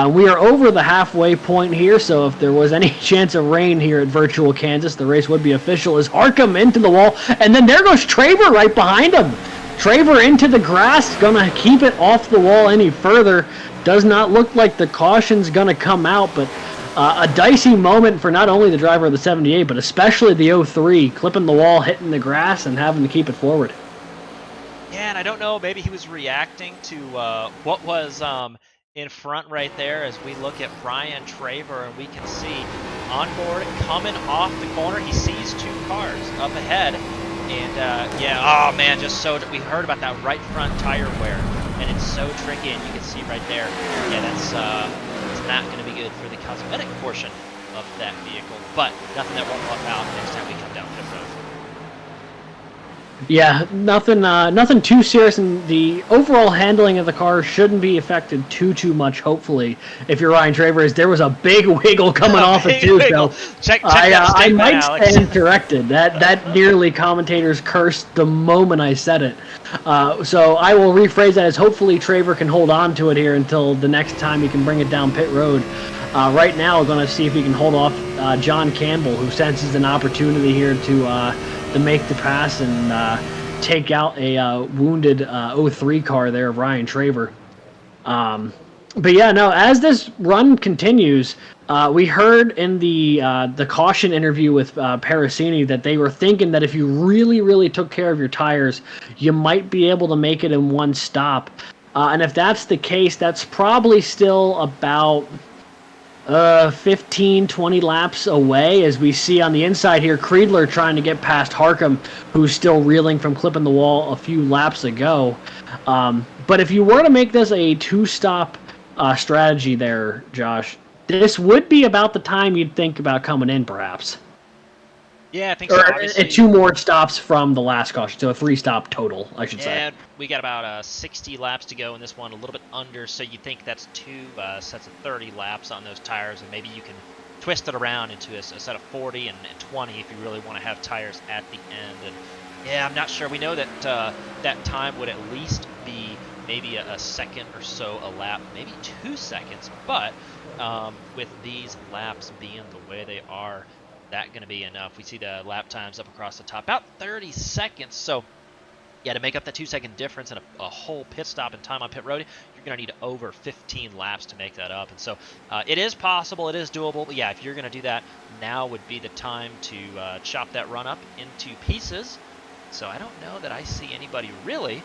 We are over the halfway point here, so if there was any chance of rain here at Virtual Kansas, the race would be official as Harcum into the wall. And then there goes Traver right behind him. Traver into the grass, gonna keep it off the wall any further. Does not look like the caution's gonna come out, but a dicey moment for not only the driver of the 78, but especially the 03, clipping the wall, hitting the grass, and having to keep it forward. Yeah, and I don't know, maybe he was reacting to what was in front right there as we look at Brian Traver, and we can see on board coming off the corner. He sees 2 cars up ahead. And yeah, oh man, we heard about that right front tire wear, and it's so tricky, and you can see right there, yeah, that's not going to be good for the cosmetic portion of that vehicle, but nothing that won't pop out next time we come down pit road. Yeah, nothing too serious, and the overall handling of the car shouldn't be affected too much, hopefully, if you're Ryan Traver. There was a big wiggle coming off it too, so check that I might Alex. stand corrected. That nearly commentators cursed the moment I said it. So I will rephrase that as hopefully Traver can hold on to it here until the next time he can bring it down pit road. Right now, we're going to see if he can hold off John Campbell, who senses an opportunity here to make the pass and take out a wounded 03 car there of Ryan Traver. But yeah, no, as this run continues, we heard in the caution interview with Parasini that they were thinking that if you really took care of your tires, you might be able to make it in one stop. And if that's the case, that's probably still about 15-20 laps away, as we see on the inside here Creedler trying to get past Harcum, who's still reeling from clipping the wall a few laps ago. But if you were to make this a 2-stop strategy there, Josh, this would be about the time you'd think about coming in, perhaps. Yeah, I think so. Or 2 more stops from the last caution, so a 3-stop total, I should say. And we got about 60 laps to go in this one, a little bit under, so you think that's 2 sets of 30 laps on those tires, and maybe you can twist it around into a set of 40 and 20 if you really want to have tires at the end. And yeah, I'm not sure. We know that that time would at least be maybe a second or so a lap, maybe 2 seconds, but with these laps being the way they are, that going to be enough? We see the lap times up across the top, about 30 seconds. So, yeah, to make up the 2-second difference and a whole pit stop and time on pit road, you're going to need over 15 laps to make that up. And so it is possible, it is doable. But yeah, if you're going to do that, now would be the time to chop that run up into pieces. So I don't know that I see anybody really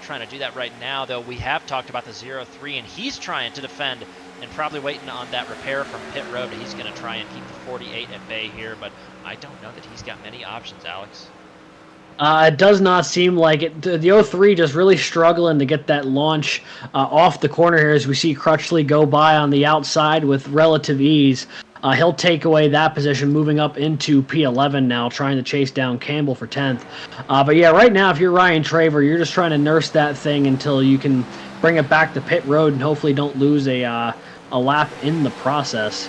trying to do that right now, though we have talked about the 0-3, and he's trying to defend and probably waiting on that repair from pit road. He's going to try and keep the 48 at bay here, but I don't know that he's got many options, Alex. It does not seem like it. The 0-3 just really struggling to get that launch off the corner here as we see Crutchley go by on the outside with relative ease. He'll take away that position, moving up into P11 now, trying to chase down Campbell for 10th. But yeah, right now, if you're Ryan Traver, you're just trying to nurse that thing until you can bring it back to pit road and hopefully don't lose a lap in the process.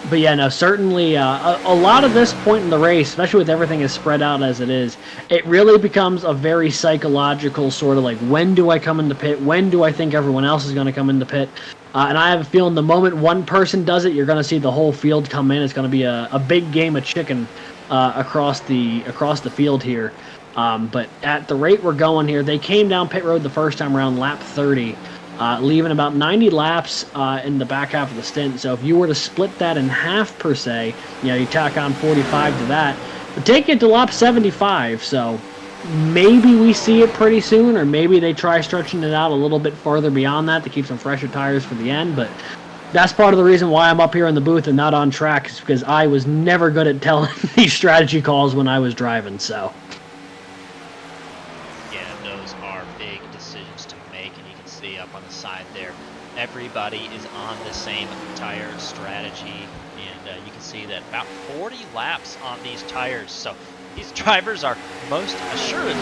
But yeah, no, certainly a lot of this point in the race, especially with everything as spread out as it is, it really becomes a very psychological sort of like, when do I come into pit? When do I think everyone else is going to come into pit? And I have a feeling the moment one person does it, you're going to see the whole field come in. It's going to be a big game of chicken across the field here. But at the rate we're going here, they came down pit road the first time around lap 30. Leaving about 90 laps in the back half of the stint. So if you were to split that in half per se, you tack on 45 to that, but take it to lap 75. So maybe we see it pretty soon, or maybe they try stretching it out a little bit farther beyond that to keep some fresher tires for the end. But that's part of the reason why I'm up here in the booth and not on track, is because I was never good at telling these strategy calls when I was driving. So. Everybody is on the same tire strategy, and you can see that about 40 laps on these tires. So these drivers are most assuredly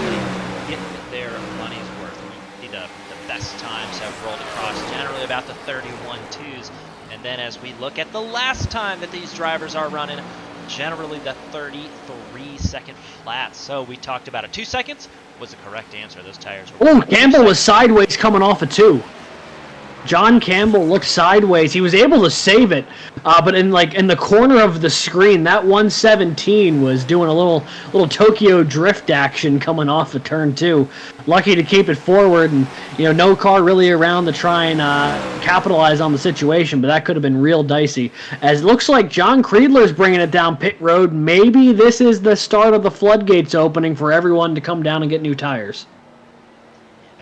getting their money's worth. You see the best times have rolled across, generally about the 31.2s. And then as we look at the last time that these drivers are running, generally the 33-second flat. So we talked about it. 2 seconds was the correct answer. Those tires were... Oh, Campbell was sideways coming off of 2. John Campbell looked sideways. He was able to save it, but in the corner of the screen, that 117 was doing a little Tokyo drift action coming off of turn 2. Lucky to keep it forward, and no car really around to try and capitalize on the situation. But that could have been real dicey. As it looks like John Creedler's bringing it down pit road. Maybe this is the start of the floodgates opening for everyone to come down and get new tires.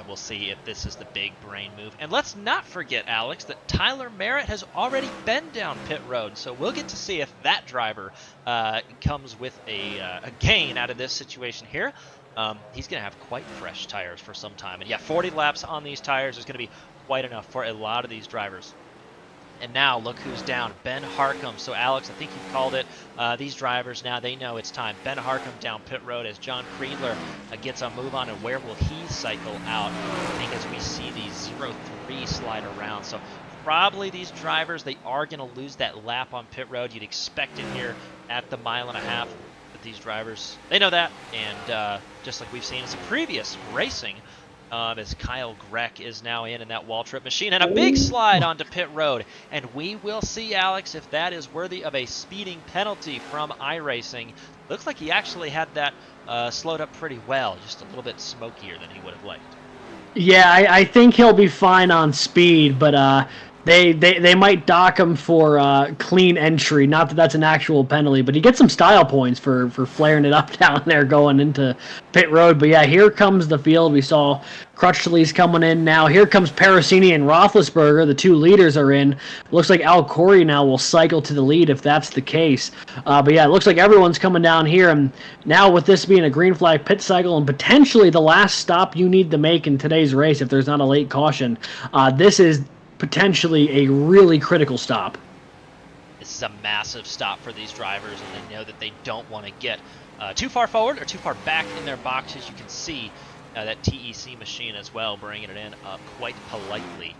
We'll see if this is the big brain move. And let's not forget, Alex, that Tyler Merritt has already been down pit road. So we'll get to see if that driver comes with a gain out of this situation here. He's going to have quite fresh tires for some time. And yeah, 40 laps on these tires is going to be quite enough for a lot of these drivers. And now look who's down, Ben Harcum. So Alex, I think you called it. These drivers now, they know it's time. Ben Harcum down pit road as John Creedler gets a move on, and where will he cycle out? I think as we see the 0-3 slide around. So probably these drivers, they are going to lose that lap on pit road. You'd expect it here at the 1.5 miles. But these drivers, they know that. And just like we've seen in some previous racing, as Kyle Greck is now in that wall trip machine, and a big slide onto pit road. And we will see, Alex, if that is worthy of a speeding penalty from iRacing. Looks like he actually had that slowed up pretty well, just a little bit smokier than he would have liked. Yeah, I think he'll be fine on speed, but they might dock him for clean entry. Not that that's an actual penalty, but he gets some style points for flaring it up down there going into pit road. But yeah, here comes the field. We saw Crutchley's coming in now. Here comes Parasini and Roethlisberger. The 2 leaders are in. Looks like Al Corey now will cycle to the lead if that's the case. But yeah, it looks like everyone's coming down here. And now with this being a green flag pit cycle and potentially the last stop you need to make in today's race if there's not a late caution, this is potentially a really critical stop. This is a massive stop for these drivers, and they know that they don't want to get too far forward or too far back in their boxes. You can see that TEC machine as well, bringing it in quite politely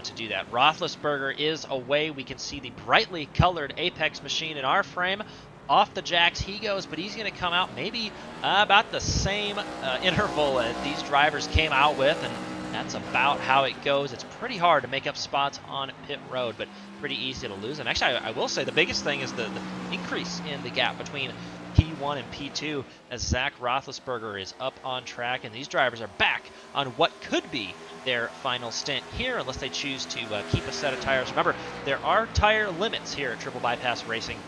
to do that. Roethlisberger is away. We can see the brightly colored Apex machine in our frame. Off the jacks he goes, but he's going to come out maybe about the same interval that these drivers came out with, and that's about how it goes. It's pretty hard to make up spots on pit road, but pretty easy to lose them. Actually, I will say the biggest thing is the increase in the gap between P1 and P2 as Zach Roethlisberger is up on track, and these drivers are back on what could be their final stint here unless they choose to keep a set of tires. Remember, there are tire limits here at Triple Bypass Racing,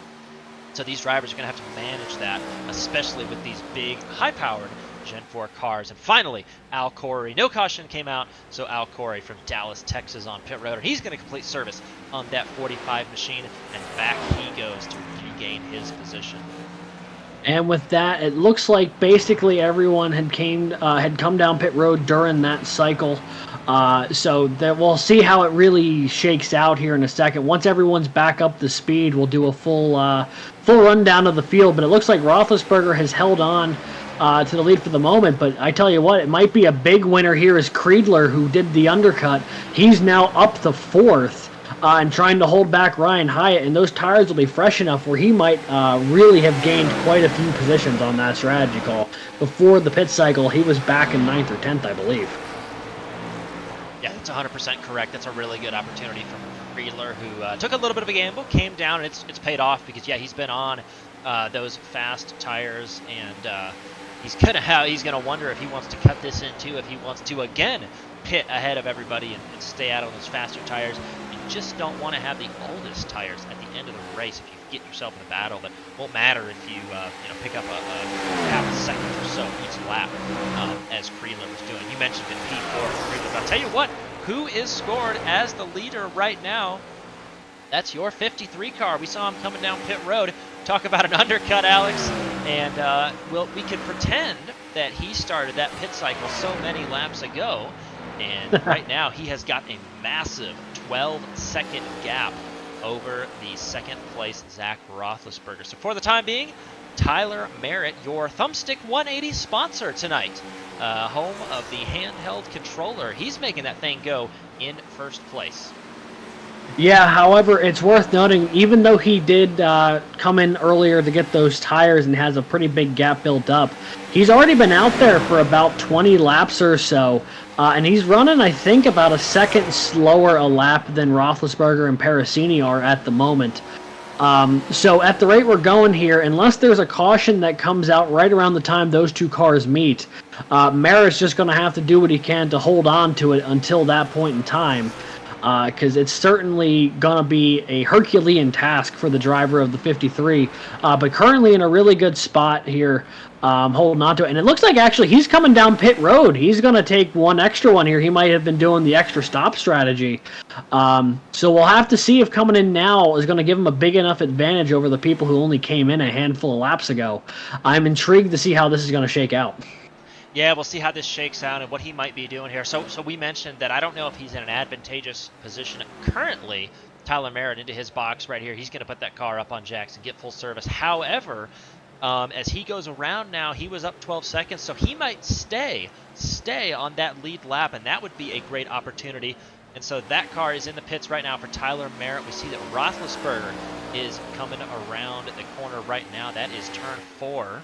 so these drivers are going to have to manage that, especially with these big, high-powered Gen 4 cars. And finally, Al Corey. No caution came out, so Al Corey from Dallas, Texas on pit road. He's going to complete service on that 45 machine, and back he goes to regain his position. And with that, it looks like basically everyone had come down pit road during that cycle. So that we'll see how it really shakes out here in a second. Once everyone's back up to speed, we'll do a full rundown of the field. But it looks like Roethlisberger has held on to the lead for the moment. But I tell you what, it might be a big winner here is Creedler, who did the undercut. He's now up to fourth. And trying to hold back Ryan Hyatt, and those tires will be fresh enough where he might really have gained quite a few positions on that strategy call. Before the pit cycle, he was back in 9th or 10th, I believe. Yeah, that's 100% correct. That's a really good opportunity from Creedler, who took a little bit of a gamble, came down, and it's paid off because, yeah, he's been on those fast tires, and he's gonna wonder if he wants to cut this in too, if he wants to again pit ahead of everybody and stay out on those faster tires. Just don't want to have the oldest tires at the end of the race if you get yourself in a battle. That won't matter if you pick up a half a second or so each lap, as Creedler was doing. You mentioned in P4 Creedler, but I'll tell you what, who is scored as the leader right now? That's your 53 car. We saw him coming down pit road. Talk about an undercut, Alex, and we could pretend that he started that pit cycle so many laps ago. And right now, he has got a massive 12-second gap over the second-place Zach Roethlisberger. So for the time being, Tyler Merritt, your Thumbstick 180 sponsor tonight. Home of the handheld controller. He's making that thing go in first place. Yeah, however, it's worth noting, even though he did come in earlier to get those tires and has a pretty big gap built up, he's already been out there for about 20 laps or so, and he's running, I think, about a second slower a lap than Roethlisberger and Parasini are at the moment. So at the rate we're going here, unless there's a caution that comes out right around the time those two cars meet, Merritt's just going to have to do what he can to hold on to it until that point in time. Because it's certainly going to be a Herculean task for the driver of the 53, but currently in a really good spot here, holding on to it. And it looks like actually he's coming down pit road. He's going to take one extra one here. He might have been doing the extra stop strategy. So we'll have to see if coming in now is going to give him a big enough advantage over the people who only came in a handful of laps ago. I'm intrigued to see how this is going to shake out. Yeah, we'll see how this shakes out and what he might be doing here. So we mentioned that I don't know if he's in an advantageous position currently. Tyler Merritt into his box right here. He's going to put that car up on jacks and get full service. However, as he goes around now, he was up 12 seconds, so he might stay on that lead lap, and that would be a great opportunity. And so that car is in the pits right now for Tyler Merritt. We see that Roethlisberger is coming around the corner right now. That is turn 4.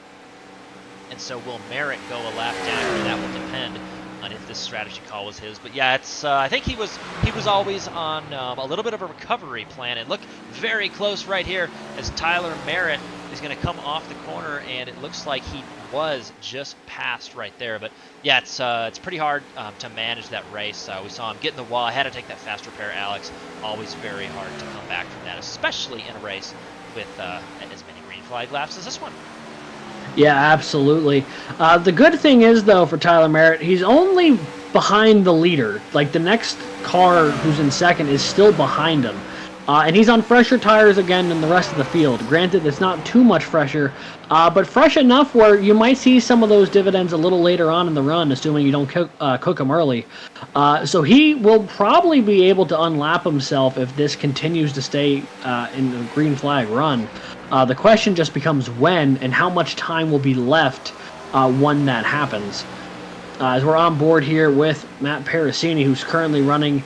And so will Merritt go a lap down here? That will depend on if this strategy call was his. But yeah, it's I think he was always on a little bit of a recovery plan. And look very close right here as Tyler Merritt is going to come off the corner, and it looks like he was just passed right there. But yeah, it's pretty hard to manage that race. We saw him get in the wall. I had to take that fast repair, Alex. Always very hard to come back from that, especially in a race with as many green flag laps as this one. Yeah, absolutely. The good thing is, though, for Tyler Merritt, he's only behind the leader. Like, the next car who's in second is still behind him. And he's on fresher tires again than the rest of the field. Granted, it's not too much fresher, but fresh enough where you might see some of those dividends a little later on in the run, assuming you don't cook them early. So he will probably be able to unlap himself if this continues to stay in the green flag run. The question just becomes when and how much time will be left when that happens. As we're on board here with Matt Parasini, who's currently running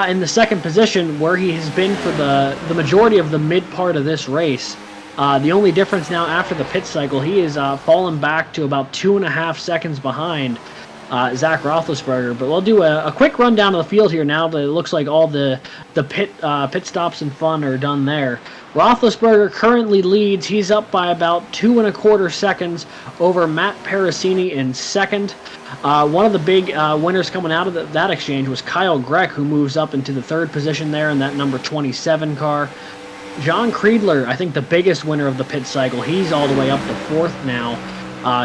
in the second position where he has been for the majority of the mid part of this race. The only difference now after the pit cycle, he is fallen back to about 2.5 seconds behind Zach Roethlisberger. But we'll do a quick rundown of the field here now that it looks like all the pit stops and fun are done there. Roethlisberger currently leads. He's up by about 2.25 seconds over Matt Parasini in second. One of the big winners coming out of that exchange was Kyle Greck, who moves up into the third position there in that number 27 car. John Creedler, I think the biggest winner of the pit cycle, he's all the way up to fourth now,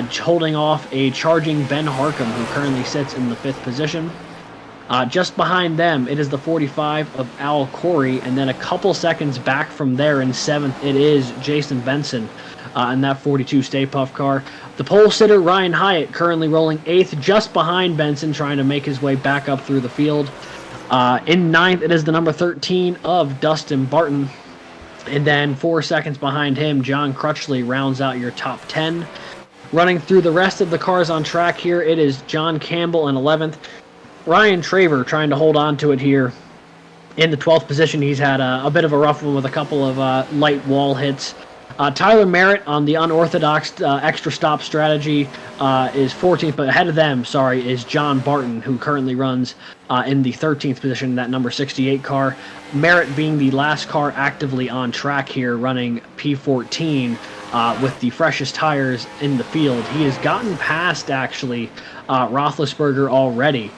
holding off a charging Ben Harkham, who currently sits in the fifth position. Just behind them, it is the 45 of Al Corey, and then a couple seconds back from there in seventh, it is Jason Benson in that 42 Stay Puft car. The pole sitter, Ryan Hyatt, currently rolling eighth, just behind Benson, trying to make his way back up through the field. In ninth, it is the number 13 of Dustin Barton. And then 4 seconds behind him, John Crutchley rounds out your top 10. Running through the rest of the cars on track here, it is John Campbell in 11th. Ryan Traver trying to hold on to it here in the 12th position. He's had a bit of a rough one with a couple of light wall hits. Tyler Merritt on the unorthodox extra stop strategy is 14th, but ahead of them, is John Barton, who currently runs in the 13th position, that number 68 car. Merritt being the last car actively on track here, running P14 with the freshest tires in the field. He has gotten past, actually, Roethlisberger already.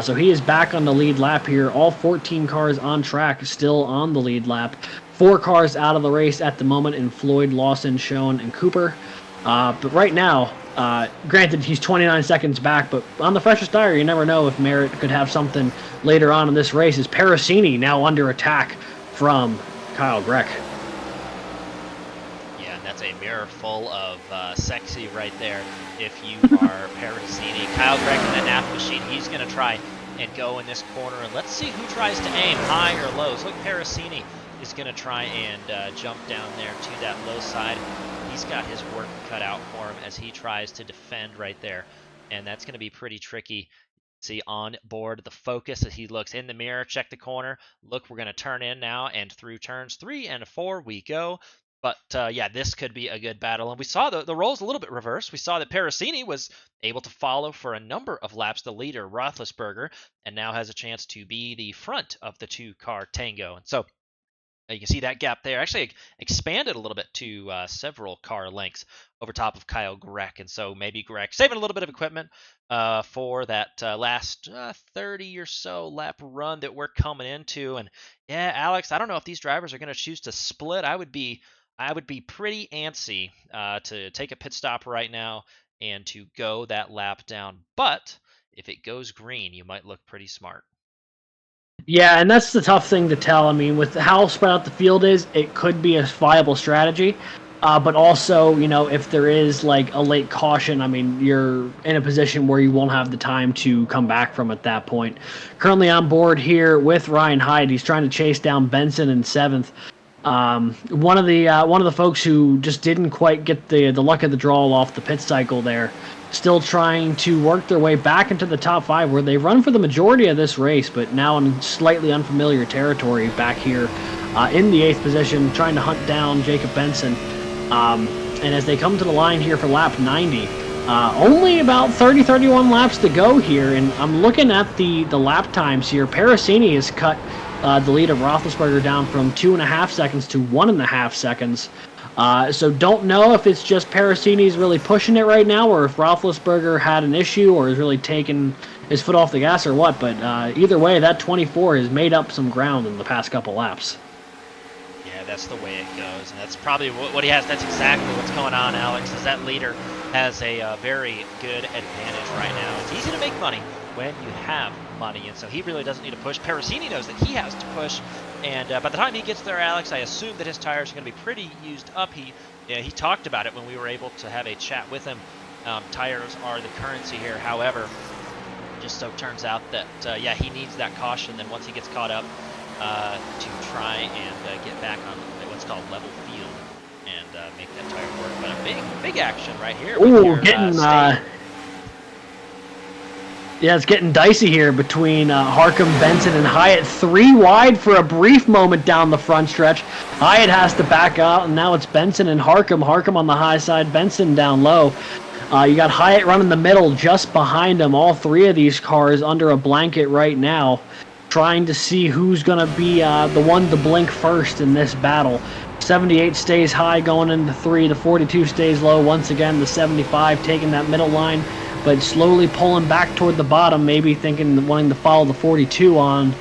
So he is back on the lead lap here. All 14 cars on track, still on the lead lap. 4 cars out of the race at the moment in Floyd, Lawson, Schoen, and Cooper. But right now, granted, he's 29 seconds back, but on the freshest tire, you never know if Merritt could have something later on in this race. Is Parasini now under attack from Kyle Greck? Yeah, and that's a mirror full of sexy right there. If you are Parasini, Kyle Greck in the nap machine, he's going to try and go in this corner. And let's see who tries to aim high or low. So look, Parasini is going to try and jump down there to that low side. He's got his work cut out for him as he tries to defend right there. And that's going to be pretty tricky. See on board the focus as he looks in the mirror, check the corner. Look, we're going to turn in now, and through turns 3 and 4 we go. But yeah, this could be a good battle. And we saw the roles a little bit reversed. We saw that Parasini was able to follow for a number of laps the leader, Roethlisberger, and now has a chance to be the front of the 2-car tango. And so you can see that gap there actually expanded a little bit to several car lengths over top of Kyle Greck. And so maybe Greck saving a little bit of equipment for that last 30 or so lap run that we're coming into. And yeah, Alex, I don't know if these drivers are going to choose to split. I would be pretty antsy to take a pit stop right now and to go that lap down. But if it goes green, you might look pretty smart. Yeah, and that's the tough thing to tell. I mean, with how spread out the field is, it could be a viable strategy. But also, if there is like a late caution, I mean, you're in a position where you won't have the time to come back from at that point. Currently on board here with Ryan Hyatt, he's trying to chase down Benson in 7th. One of the folks who just didn't quite get the luck of the draw off the pit cycle there, still trying to work their way back into the top 5, where they run for the majority of this race, but now in slightly unfamiliar territory back here in the 8th position, trying to hunt down Jacob Benson. And as they come to the line here for lap 90, only about 30-31 laps to go here, and I'm looking at the lap times here. Parasini has cut the lead of Roethlisberger down from 2.5 seconds to 1.5 seconds. So don't know if it's just Parasini's really pushing it right now, or if Roethlisberger had an issue or is really taking his foot off the gas or what. But either way, that 24 has made up some ground in the past couple laps. Yeah, that's the way it goes, and that's probably what he has. That's exactly what's going on, Alex, is that leader has a very good advantage right now. It's easy to make money when you have money, and so he really doesn't need to push. Parasini knows that he has to push, and by the time he gets there, Alex, I assume that his tires are going to be pretty used up. He talked about it when we were able to have a chat with him. Tires are the currency here. However, just so turns out that yeah, he needs that caution. Then once he gets caught up, to try and get back on what's called level field and make that tire work. But a big action right here. Ooh, yeah, it's getting dicey here between Harkham, Benson, and Hyatt. 3 wide for a brief moment down the front stretch. Hyatt has to back out, and now it's Benson and Harkham. Harkham on the high side, Benson down low. You got Hyatt running the middle just behind him. All three of these cars under a blanket right now, trying to see who's going to be the one to blink first in this battle. 78 stays high going into 3. The 42 stays low. Once again, the 75 taking that middle line, but slowly pulling back toward the bottom, maybe wanting to follow the 42 on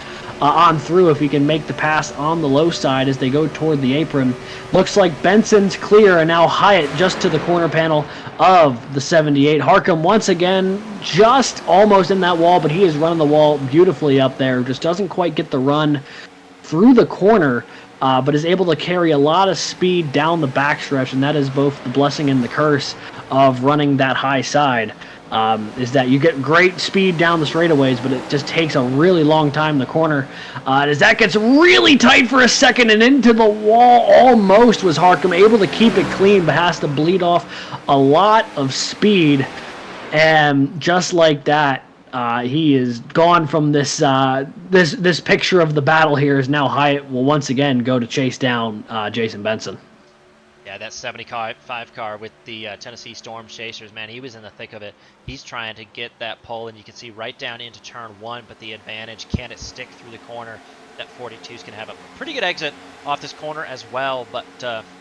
through if he can make the pass on the low side as they go toward the apron. Looks like Benson's clear, and now Hyatt just to the corner panel of the 78. Harcum once again just almost in that wall, but he is running the wall beautifully up there. Just doesn't quite get the run through the corner, but is able to carry a lot of speed down the backstretch, and that is both the blessing and the curse of running that high side. Is that you get great speed down the straightaways, but it just takes a really long time in the corner. As that gets really tight for a second and into the wall, almost was Harcum able to keep it clean, but has to bleed off a lot of speed. And just like that, he is gone from this this picture of the battle here. Is now Hyatt will once again go to chase down Jason Benson. Yeah, that 75 car with the Tennessee Storm Chasers, man, he was in the thick of it. He's trying to get that pole, and you can see right down into turn 1, but the advantage, can it stick through the corner? That 42's going to have a pretty good exit off this corner as well, but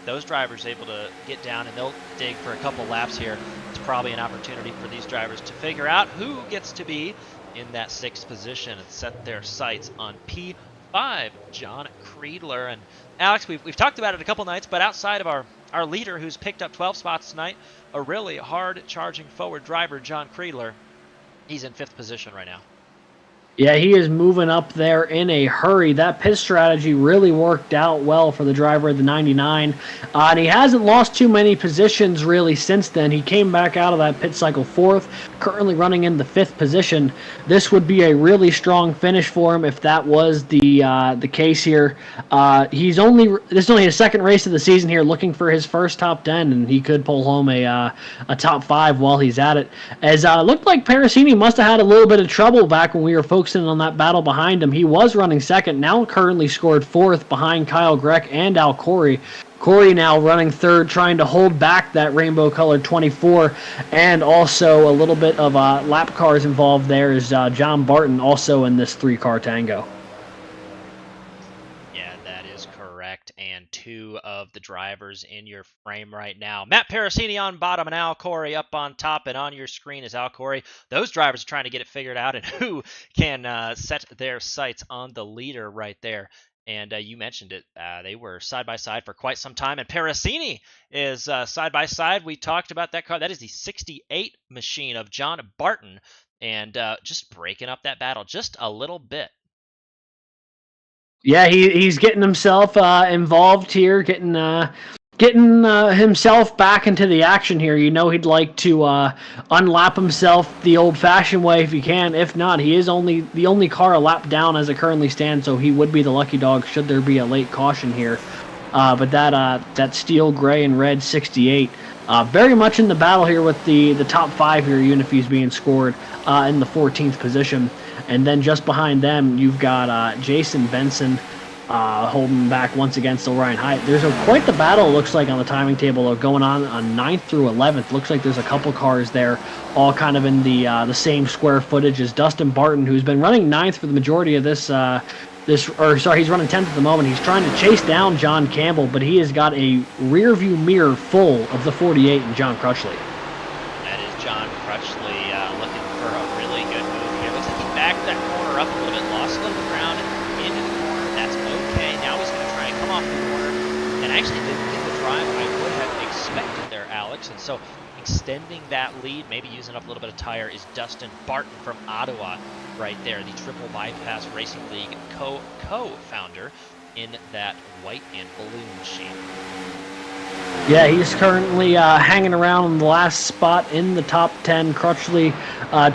those drivers able to get down, and they'll dig for a couple laps here. It's probably an opportunity for these drivers to figure out who gets to be in that 6th position and set their sights on P5, John Creedler. And Alex, we've talked about it a couple nights, but outside of our leader, who's picked up 12 spots tonight, a really hard-charging forward driver, John Creedler, he's in 5th position right now. Yeah, he is moving up there in a hurry. That pit strategy really worked out well for the driver of the 99. And he hasn't lost too many positions really since then. He came back out of that pit cycle 4th, currently running in the 5th position. This would be a really strong finish for him if that was the case here. This is only his 2nd race of the season here, looking for his first top 10, and he could pull home a top 5 while he's at it. As looked like Parasini must have had a little bit of trouble back when we were focusing on that battle behind him. He was running 2nd, now currently scored 4th behind Kyle Greck and Al Corey. Corey now running 3rd, trying to hold back that rainbow-colored 24, and also a little bit of lap cars involved there is John Barton, also in this 3-car tango. Yeah, that is correct, and 2 of the drivers in your frame right now. Matt Parasini on bottom and Al Corey up on top, and on your screen is Al Corey. Those drivers are trying to get it figured out and who can set their sights on the leader right there. And you mentioned it. They were side-by-side for quite some time. And Parasini is side-by-side. We talked about that car. That is the 68 machine of John Barton. And just breaking up that battle just a little bit. Yeah, he's getting himself involved here, getting himself back into the action here. You know, he'd like to unlap himself the old-fashioned way if he can. If not, he is the only car a lap down as it currently stands, so he would be the lucky dog should there be a late caution here. But that steel gray and red 68, very much in the battle here with the top 5 here, even if he's being scored in the 14th position. And then just behind them, you've got Jason Benson holding back once again, still Ryan Hyatt. There's quite the battle, it looks like, on the timing table going on 9th through 11th. Looks like there's a couple cars there, all kind of in the same square footage as Dustin Barton, who's been running 9th for the majority of this. He's running 10th at the moment. He's trying to chase down John Campbell, but he has got a rear view mirror full of the 48 and John Crutchley. That is John Crutchley looking for a really good move here. Looks like he backed that corner up a little bit, lost a little ground into the corner. That's okay. Now he's going to try and come off the corner, and actually didn't get the drive I would have expected there, Alex. And so extending that lead, maybe using up a little bit of tire, is Dustin Barton from Ottawa right there, the Triple Bypass Racing League co-founder in that white and blue machine. Yeah, he's currently hanging around in the last spot in the top 10. Crutchley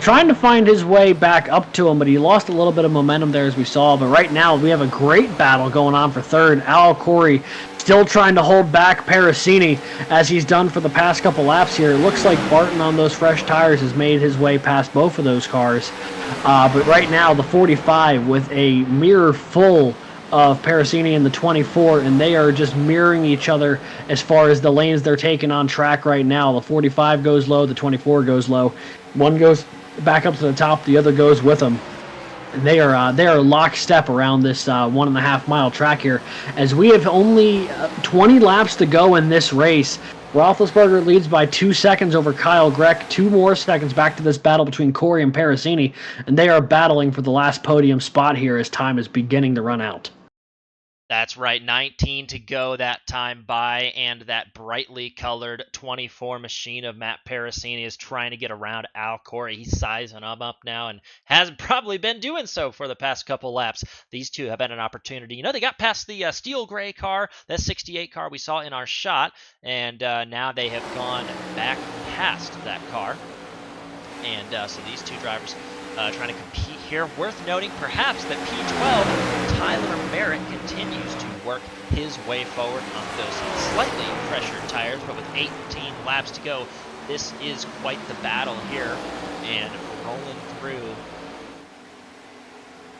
trying to find his way back up to him, but he lost a little bit of momentum there as we saw. But right now we have a great battle going on for 3rd. Al Corey still trying to hold back Parasini as he's done for the past couple laps here. It looks like Barton on those fresh tires has made his way past both of those cars. But right now the 45 with a mirror full of Parasini and the 24, and they are just mirroring each other as far as the lanes they're taking on track right now. The 45 goes low, the 24 goes low. One goes back up to the top, the other goes with them. And they are lockstep around this 1.5 mile track here, as we have only 20 laps to go in this race. Roethlisberger leads by 2 seconds over Kyle Greck, 2 more seconds back to this battle between Corey and Parasini, and they are battling for the last podium spot here as time is beginning to run out. That's right, 19 to go that time by, and that brightly colored 24 machine of Matt Parasini is trying to get around Al Corey. He's sizing him up now and has probably been doing so for the past couple laps. These two have had an opportunity. You know, they got past the steel gray car, that 68 car we saw in our shot, and now they have gone back past that car. And so these two drivers trying to compete here. Worth noting, perhaps, that P12, Tyler Merritt, continues to work his way forward on those slightly pressured tires, but with 18 laps to go, this is quite the battle here. And rolling through,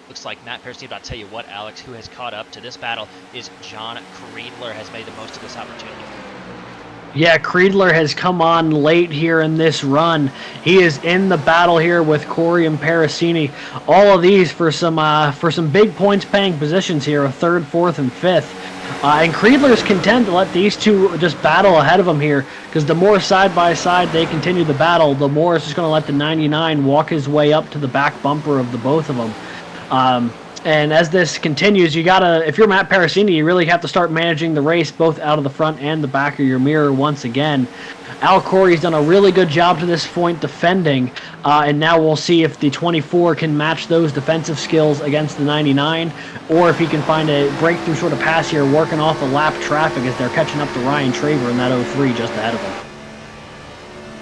looks like Matt Parasini, but I'll tell you what, Alex, who has caught up to this battle is John Creedler, has made the most of this opportunity. Yeah, Creedler has come on late here in this run. He is in the battle here with Corey and Parasini. All of these for some big points-paying positions here, of 3rd, 4th, and 5th. And Creedler's content to let these two just battle ahead of him here, because the more side-by-side they continue the battle, the more it's just going to let the 99 walk his way up to the back bumper of the both of them. And as this continues, you gotta, if you're Matt Parasini, you really have to start managing the race both out of the front and the back of your mirror once again. Al Corey's done a really good job to this point defending, and now we'll see if the 24 can match those defensive skills against the 99, or if he can find a breakthrough sort of pass here, working off the lap traffic as they're catching up to Ryan Traver in that 03 just ahead of him.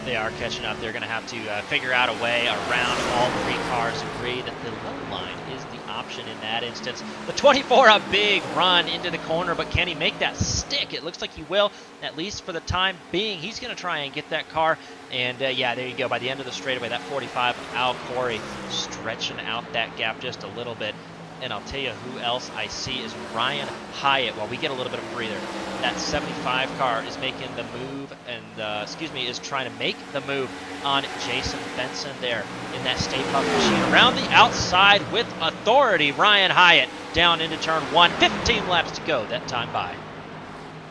They are catching up. They're going to have to figure out a way around all 3 cars. Agree that the low line is the option in that instance. The 24, a big run into the corner, but can he make that stick? It looks like he will, at least for the time being. He's going to try and get that car. And yeah, there you go. By the end of the straightaway, that 45, Al Corey stretching out that gap just a little bit. And I'll tell you who else I see is Ryan Hyatt. While we get a little bit of breather, that 75 car is making the move, and is trying to make the move on Jason Benson there in that Stay Puft machine. Around the outside with authority, Ryan Hyatt down into turn 1. 15 laps to go that time by.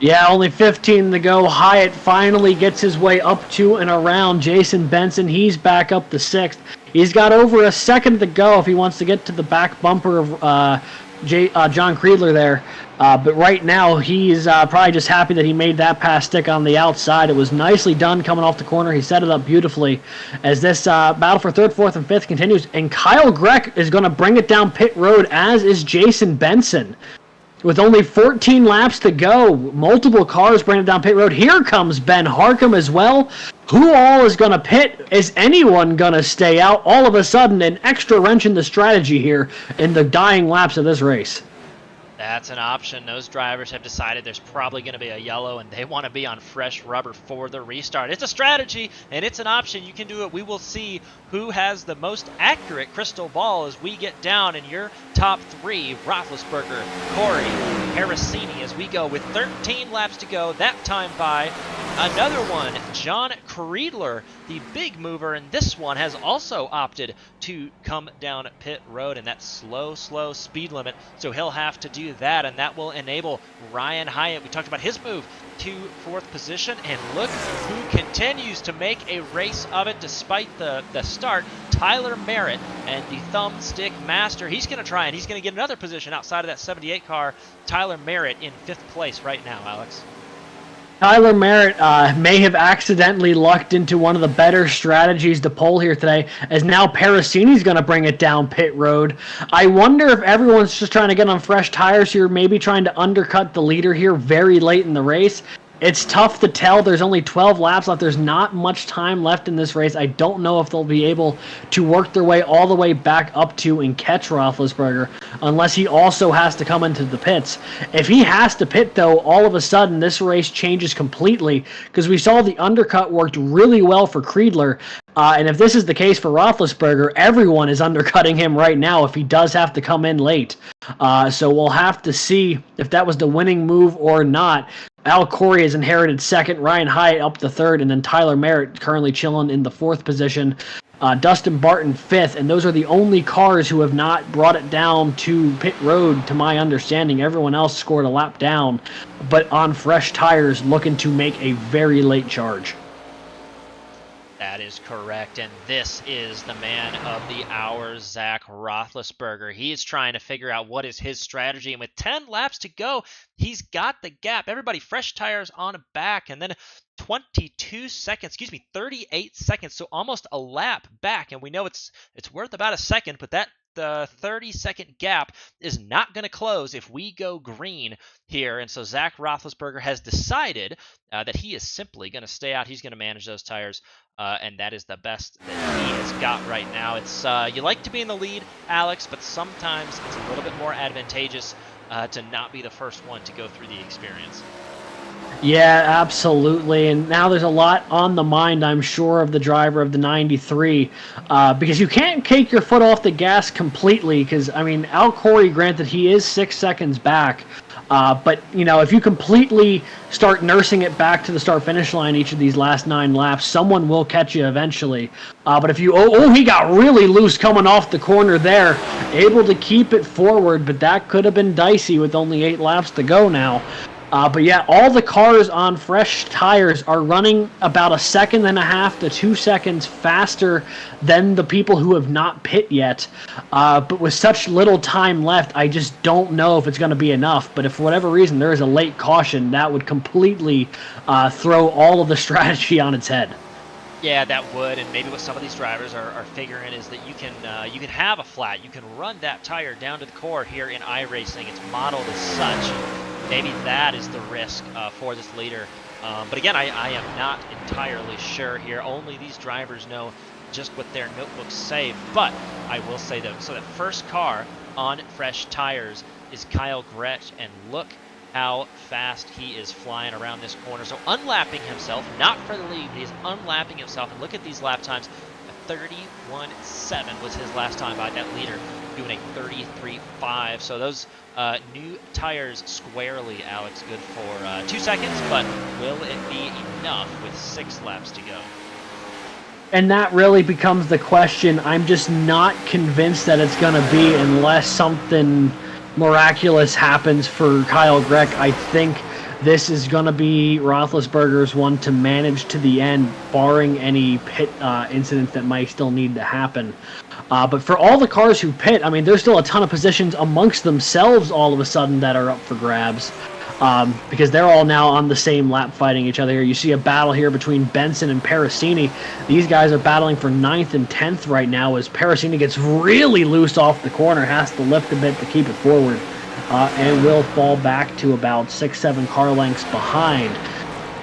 Yeah, only 15 to go. Hyatt finally gets his way up to and around Jason Benson. He's back up to 6th. He's got over a second to go if he wants to get to the back bumper of John Creedler there. But right now, he's probably just happy that he made that pass stick on the outside. It was nicely done coming off the corner. He set it up beautifully as this battle for 3rd, 4th, and 5th continues. And Kyle Greck is going to bring it down pit road, as is Jason Benson. With only 14 laps to go, multiple cars bringing it down pit road. Here comes Ben Harcum as well. Who all is going to pit? Is anyone going to stay out? All of a sudden, an extra wrench in the strategy here in the dying laps of this race. That's an option. Those drivers have decided there's probably going to be a yellow, and they want to be on fresh rubber for the restart. It's a strategy, and it's an option. You can do it. We will see who has the most accurate crystal ball as we get down in your top 3. Roethlisberger, Corey, Parasini, as we go with 13 laps to go. That time by another one, John Creedler, the big mover, and this one has also opted to come down pit road in that slow speed limit. So he'll have to do that, and that will enable Ryan Hyatt. We talked about his move to 4th position, and look who continues to make a race of it despite the start. Tyler Merritt, and the Thumbstick master. He's going to try, and he's going to get another position outside of that 78 car. Tyler Merritt in 5th place right now, Alex. Tyler Merritt may have accidentally lucked into one of the better strategies to pull here today, as now Parasini's going to bring it down pit road. I wonder if everyone's just trying to get on fresh tires here, maybe trying to undercut the leader here very late in the race. It's tough to tell. There's only 12 laps left. There's not much time left in this race. I don't know if they'll be able to work their way all the way back up to and catch Roethlisberger unless he also has to come into the pits. If he has to pit, though, all of a sudden this race changes completely because we saw the undercut worked really well for Creedler. And if this is the case for Roethlisberger, everyone is undercutting him right now if he does have to come in late. So we'll have to see if that was the winning move or not. Al Corey has inherited second, Ryan Hyatt up to third, and then Tyler Merritt currently chilling in the fourth position. Dustin Barton fifth, and those are the only cars who have not brought it down to pit road, to my understanding. Everyone else scored a lap down, but on fresh tires, looking to make a very late charge. That is correct, and this is the man of the hour, Zach Roethlisberger. He is trying to figure out what is his strategy, and with 10 laps to go, he's got the gap. Everybody, fresh tires on back, and then 38 seconds, so almost a lap back, and we know it's worth about a second, but that the 30-second gap is not going to close if we go green here. And so Zach Roethlisberger has decided that he is simply going to stay out. He's going to manage those tires, and that is the best that he has got right now. It's you like to be in the lead, Alex, but sometimes it's a little bit more advantageous to not be the first one to go through the experience. Yeah, absolutely. And now there's a lot on the mind, I'm sure, of the driver of the 93, because you can't take your foot off the gas completely. Because, I mean, Al Corey, granted, he is 6 seconds back. But, you know, if you completely start nursing it back to the start-finish line each of these last 9 laps, someone will catch you eventually. But if you, he got really loose coming off the corner there, able to keep it forward, but that could have been dicey with only 8 laps to go now. But yeah, all the cars on fresh tires are running about 1.5 seconds to 2 seconds faster than the people who have not pit yet. But with such little time left, I just don't know if it's going to be enough. But if for whatever reason there is a late caution, that would completely throw all of the strategy on its head. Yeah, that would, and maybe what some of these drivers are figuring is that you can have a flat. You can run that tire down to the core here in iRacing. It's modeled as such. Maybe that is the risk for this leader. But again, I am not entirely sure here. Only these drivers know just what their notebooks say. But I will say, though, so that first car on fresh tires is Kyle Gretsch, and look how fast he is flying around this corner. So unlapping himself, not for the lead, he is unlapping himself. And look at these lap times. 31.7 was his last time by that leader, doing a 33.5. So those new tires squarely, Alex, good for 2 seconds, but will it be enough with 6 laps to go? And that really becomes the question. I'm just not convinced that it's going to be unless something miraculous happens for Kyle Gretsch. I think this is going to be Roethlisberger's one to manage to the end, barring any pit incidents that might still need to happen. But for all the cars who pit, I mean, there's still a ton of positions amongst themselves all of a sudden that are up for grabs, because they're all now on the same lap fighting each other. You see a battle here between Benson and Parasini. These guys are battling for 9th and 10th right now as Parasini gets really loose off the corner, has to lift a bit to keep it forward. And will fall back to about 6-7 car lengths behind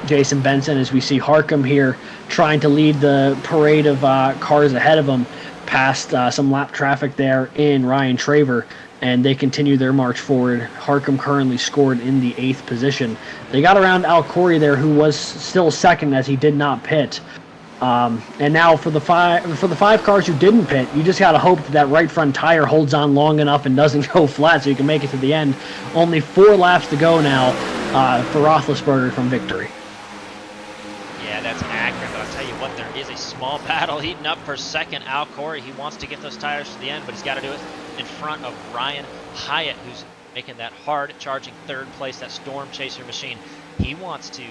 Jason Benson, as we see Harcum here trying to lead the parade of cars ahead of him past some lap traffic there in Ryan Traver, and they continue their march forward. Harcum currently scored in the 8th position. They got around Al Corey there, who was still second as he did not pit. And now for the five cars who didn't pit, you just got to hope that right front tire holds on long enough and doesn't go flat so you can make it to the end. Only 4 laps to go now for Roethlisberger from victory. Yeah, that's accurate, but I'll tell you what, there is a small battle heating up for second. Al Corey, he wants to get those tires to the end, but he's got to do it in front of Ryan Hyatt, who's making that hard charging 3rd place, that Storm Chaser machine. He wants to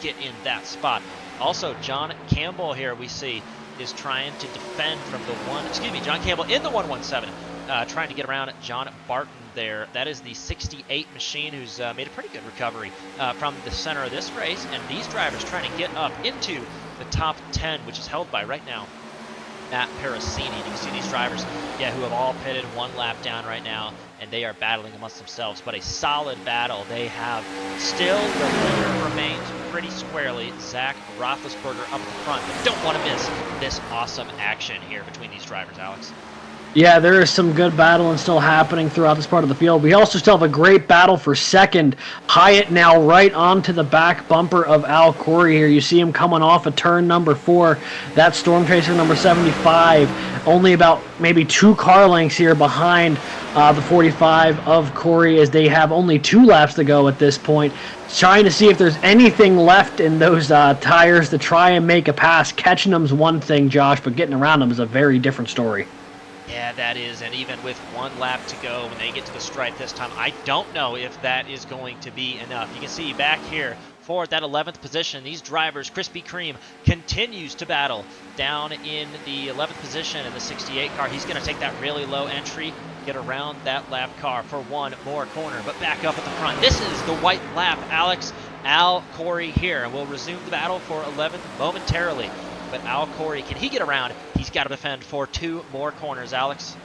get in that spot. Also, John Campbell here we see is trying to defend from the John Campbell in the 117, trying to get around John Barton there. That is the 68 machine, who's made a pretty good recovery from the center of this race, and these drivers trying to get up into the top 10, which is held by right now Matt Parasini. And you can see these drivers, who have all pitted one lap down right now, and they are battling amongst themselves. But a solid battle. They have still, the leader remains pretty squarely. Zach Roethlisberger up at the front, but don't want to miss this awesome action here between these drivers, Alex. Yeah, there is some good battling still happening throughout this part of the field. We also still have a great battle for second. Hyatt now right onto the back bumper of Al Corey here. You see him coming off of turn number 4. That's Storm Chaser number 75. Only about maybe 2 car lengths here behind the 45 of Corey, as they have only 2 laps to go at this point. Trying to see if there's anything left in those tires to try and make a pass. Catching them's one thing, Josh, but getting around them is a very different story. Yeah, that is, and even with 1 lap to go when they get to the stripe this time, I don't know if that is going to be enough. You can see back here for that 11th position, these drivers, Krispy Kreme continues to battle down in the 11th position in the 68 car. He's going to take that really low entry, get around that lap car for 1 more corner, but back up at the front. This is the white lap, Alex. Al Corey here, and we'll resume the battle for 11th momentarily. But Al Corey, can he get around? He's got to defend for 2 more corners, Alex.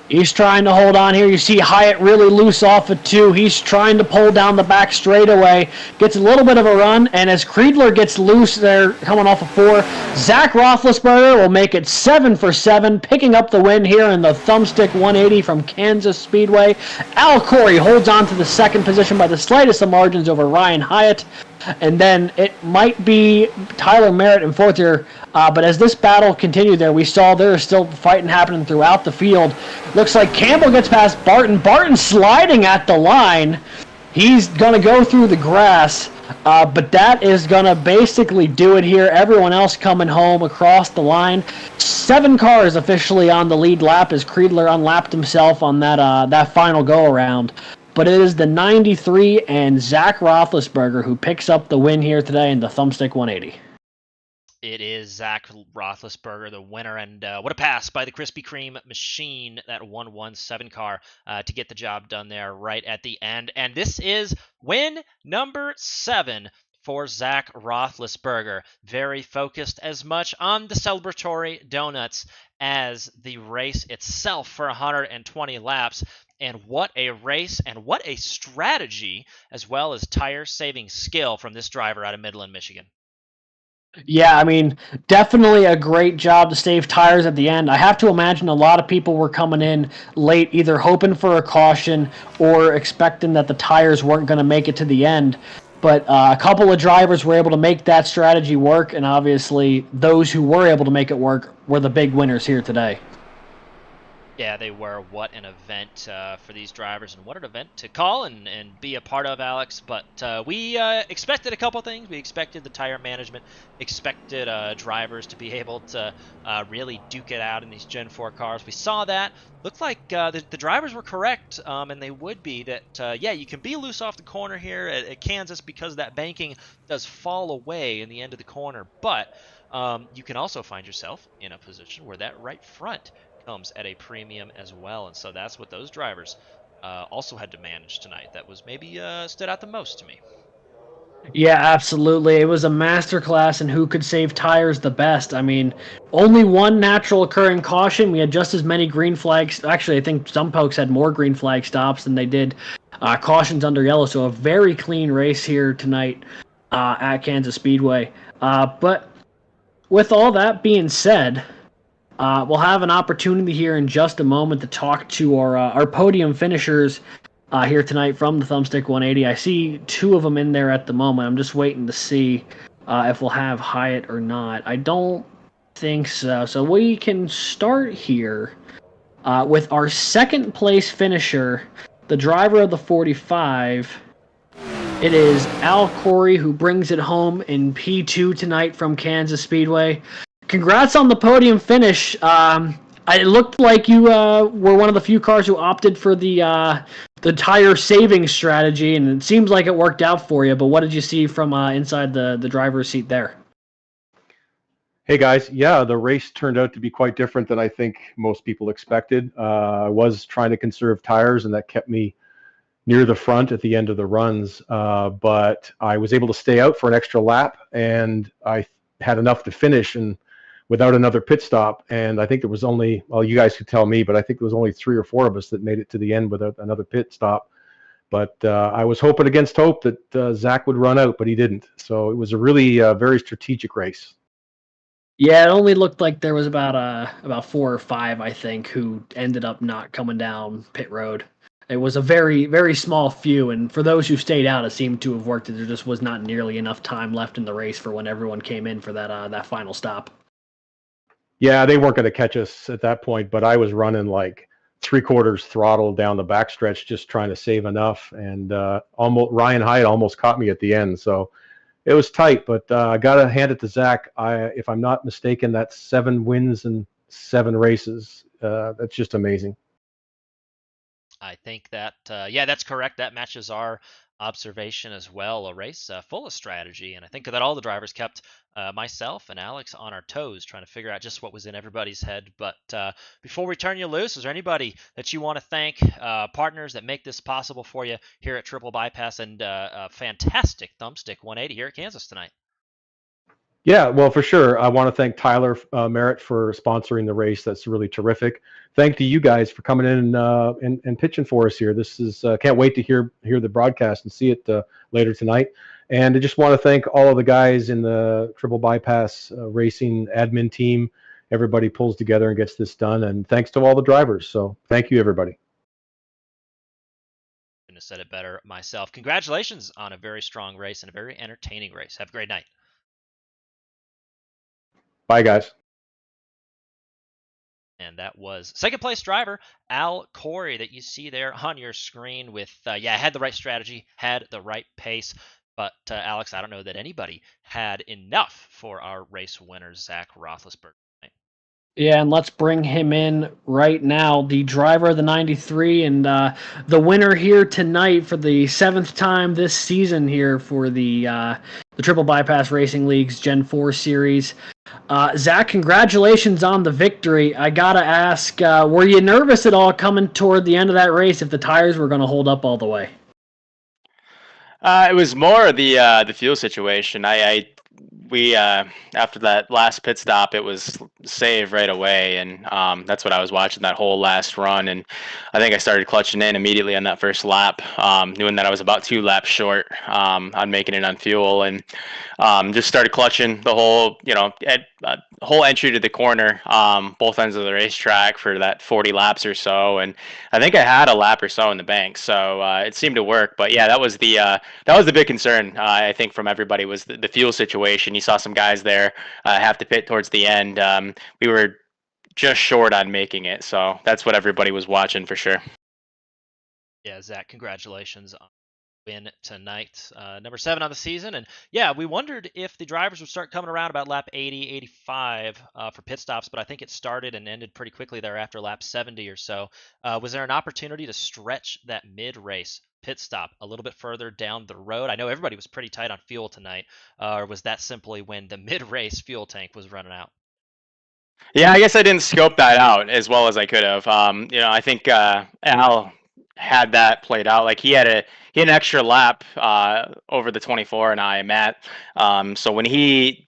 He's trying to hold on here. You see Hyatt really loose off of 2. He's trying to pull down the back straightaway. Gets a little bit of a run, and as Creedler gets loose there, coming off of 4, Zach Roethlisberger will make it 7 for 7, picking up the win here in the Thumbstick 180 from Kansas Speedway. Al Corey holds on to the 2nd position by the slightest of margins over Ryan Hyatt. And then it might be Tyler Merritt in 4th here. But as this battle continued there, we saw there is still fighting happening throughout the field. Looks like Campbell gets past Barton. Barton sliding at the line. He's going to go through the grass. But that is going to basically do it here. Everyone else coming home across the line. 7 cars officially on the lead lap as Creedler unlapped himself on that final go-around. But it is the 93 and Zach Roethlisberger who picks up the win here today in the Thumbstick 180. It is Zach Roethlisberger, the winner, and what a pass by the Krispy Kreme machine, that 117 car, to get the job done there right at the end. And this is win number 7 for Zach Roethlisberger. Very focused as much on the celebratory donuts as the race itself for 120 laps. And what a race and what a strategy, as well as tire-saving skill from this driver out of Midland, Michigan. Yeah, I mean, definitely a great job to save tires at the end. I have to imagine a lot of people were coming in late, either hoping for a caution or expecting that the tires weren't going to make it to the end. But a couple of drivers were able to make that strategy work, and obviously those who were able to make it work were the big winners here today. Yeah, they were. What an event for these drivers, and what an event to call and be a part of, Alex. But we expected a couple things. We expected the tire management, expected drivers to be able to really duke it out in these Gen 4 cars. We saw that. Looked like the drivers were correct, and they would be, that, you can be loose off the corner here at Kansas because that banking does fall away in the end of the corner. But you can also find yourself in a position where that right front comes at a premium as well, and so that's what those drivers also had to manage tonight. That was maybe stood out the most to me. Yeah, absolutely. It was a masterclass in who could save tires the best. I mean, only 1 natural occurring caution. We had just as many green flags. Actually, I think some folks had more green flag stops than they did cautions under yellow. So a very clean race here tonight at Kansas Speedway. But with all that being said, we'll have an opportunity here in just a moment to talk to our podium finishers here tonight from the Thumbstick 180. I see 2 of them in there at the moment. I'm just waiting to see if we'll have Hyatt or not. I don't think so. So we can start here with our 2nd place finisher, the driver of the 45. It is Al Corey who brings it home in P2 tonight from Kansas Speedway. Congrats on the podium finish. It looked like you were one of the few cars who opted for the tire saving strategy, and it seems like it worked out for you. But what did you see from inside the driver's seat there? Hey guys, yeah, the race turned out to be quite different than I think most people expected. I was trying to conserve tires, and that kept me near the front at the end of the runs. But I was able to stay out for an extra lap, and I had enough to finish. And without another pit stop. And I think there was only, well, you guys could tell me, but I think there was only 3 or 4 of us that made it to the end without another pit stop. But I was hoping against hope that Zach would run out, but he didn't. So it was a really very strategic race. Yeah, it only looked like there was about 4 or 5, I think, who ended up not coming down pit road. It was a very, very small few, and for those who stayed out, it seemed to have worked. There just was not nearly enough time left in the race for when everyone came in for that final stop. Yeah, they weren't going to catch us at that point, but I was running like 3/4 throttle down the backstretch, just trying to save enough. And almost Ryan Hyatt almost caught me at the end, so it was tight. But I got to hand it to Zach. If I'm not mistaken, that's 7 wins and 7 races. That's just amazing. I think that, yeah, that's correct. That matches our observation as well. A race full of strategy. And I think that all the drivers kept myself and Alex on our toes trying to figure out just what was in everybody's head. But before we turn you loose, is there anybody that you want to thank, partners that make this possible for you here at Triple Bypass, and a fantastic Thumbstick 180 here at Kansas tonight? Yeah, well, for sure. I want to thank Tyler Merritt for sponsoring the race. That's really terrific. Thank to you guys for coming in and pitching for us here. This is can't wait to hear the broadcast and see it later tonight. And I just want to thank all of the guys in the Triple Bypass Racing admin team. Everybody pulls together and gets this done. And thanks to all the drivers. So thank you, everybody. Couldn't have said it better myself. Congratulations on a very strong race and a very entertaining race. Have a great night. Bye, guys. And that was second place driver Al Corey that you see there on your screen with, had the right strategy, had the right pace. But Alex, I don't know that anybody had enough for our race winner, Zach Roethlisberger. Yeah, and let's bring him in right now. The driver of the 93 and the winner here tonight for the 7th time this season here for the Triple Bypass Racing League's Gen 4 series. Zach, congratulations on the victory. I gotta ask, were you nervous at all coming toward the end of that race if the tires were going to hold up all the way? It was more the fuel situation. We after that last pit stop, it was save right away, and that's what I was watching that whole last run. And I think I started clutching in immediately on that first lap, knowing that I was about 2 laps short on making it on fuel, and just started clutching the whole, whole entry to the corner, both ends of the racetrack for that 40 laps or so. And I think I had a lap or so in the bank, so it seemed to work. But yeah, that was the big concern, I think, from everybody, was the fuel situation. You saw some guys there have to pit towards the end. We were just short on making it, so that's what everybody was watching for sure. Yeah, Zach, congratulations on the win tonight. Number 7 on the season. And yeah, we wondered if the drivers would start coming around about lap 80, 85 for pit stops, but I think it started and ended pretty quickly there after lap 70 or so. Was there an opportunity to stretch that mid-race pit stop a little bit further down the road? I know everybody was pretty tight on fuel tonight, or was that simply when the mid-race fuel tank was running out? Yeah, I guess I didn't scope that out as well as I could have. I think Al had that played out. Like he had an extra lap over the 24, and I am at. So when he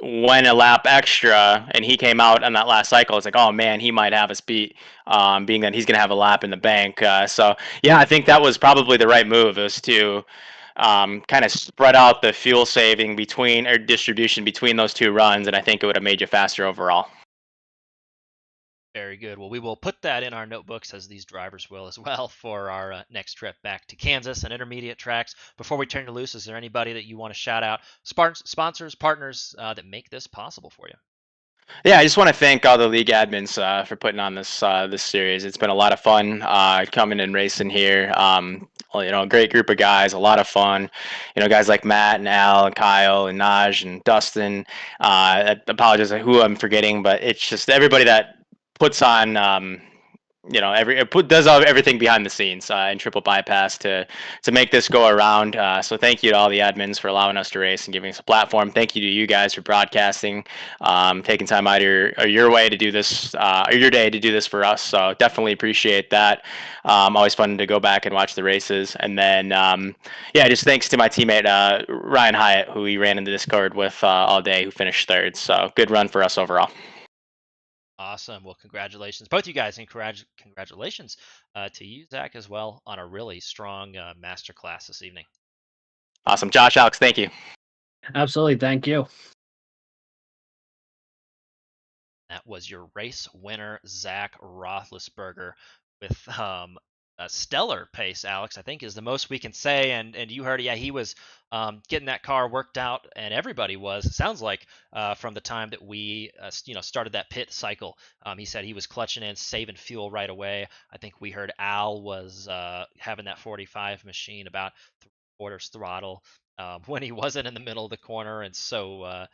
went a lap extra and he came out on that last cycle, it's like, oh man, he might have us beat, being that he's going to have a lap in the bank. So yeah, I think that was probably the right move, is to kind of spread out the fuel saving distribution between those 2 runs, and I think it would have made you faster overall. Very good. Well, we will put that in our notebooks, as these drivers will as well, for our next trip back to Kansas and intermediate tracks. Before we turn you loose, is there anybody that you want to shout out? Sponsors, partners that make this possible for you? Yeah, I just want to thank all the league admins for putting on this series. It's been a lot of fun coming and racing here. A great group of guys, a lot of fun. Guys like Matt and Al and Kyle and Naj and Dustin. I apologize who I'm forgetting, but it's just everybody that puts on does everything behind the scenes in triple bypass to make this go around. So thank you to all the admins for allowing us to race and giving us a platform. Thank you to you guys for broadcasting, taking time out of your way to do this, or your day to do this for us. So definitely appreciate that. Always fun to go back and watch the races. And then, just thanks to my teammate Ryan Hyatt, who we ran in the Discord with all day, who finished third. So good run for us overall. Awesome. Well, congratulations, both you guys, and congratulations to you, Zach, as well, on a really strong masterclass this evening. Awesome. Josh, Alex, thank you. Absolutely. Thank you. That was your race winner, Zach Roethlisberger, with a stellar pace, Alex, I think is the most we can say. And you heard, he was getting that car worked out, and everybody was. It sounds like from the time that we started that pit cycle. He said he was clutching in, saving fuel right away. I think we heard Al was having that 45 machine about 3/4 throttle when he wasn't in the middle of the corner, and so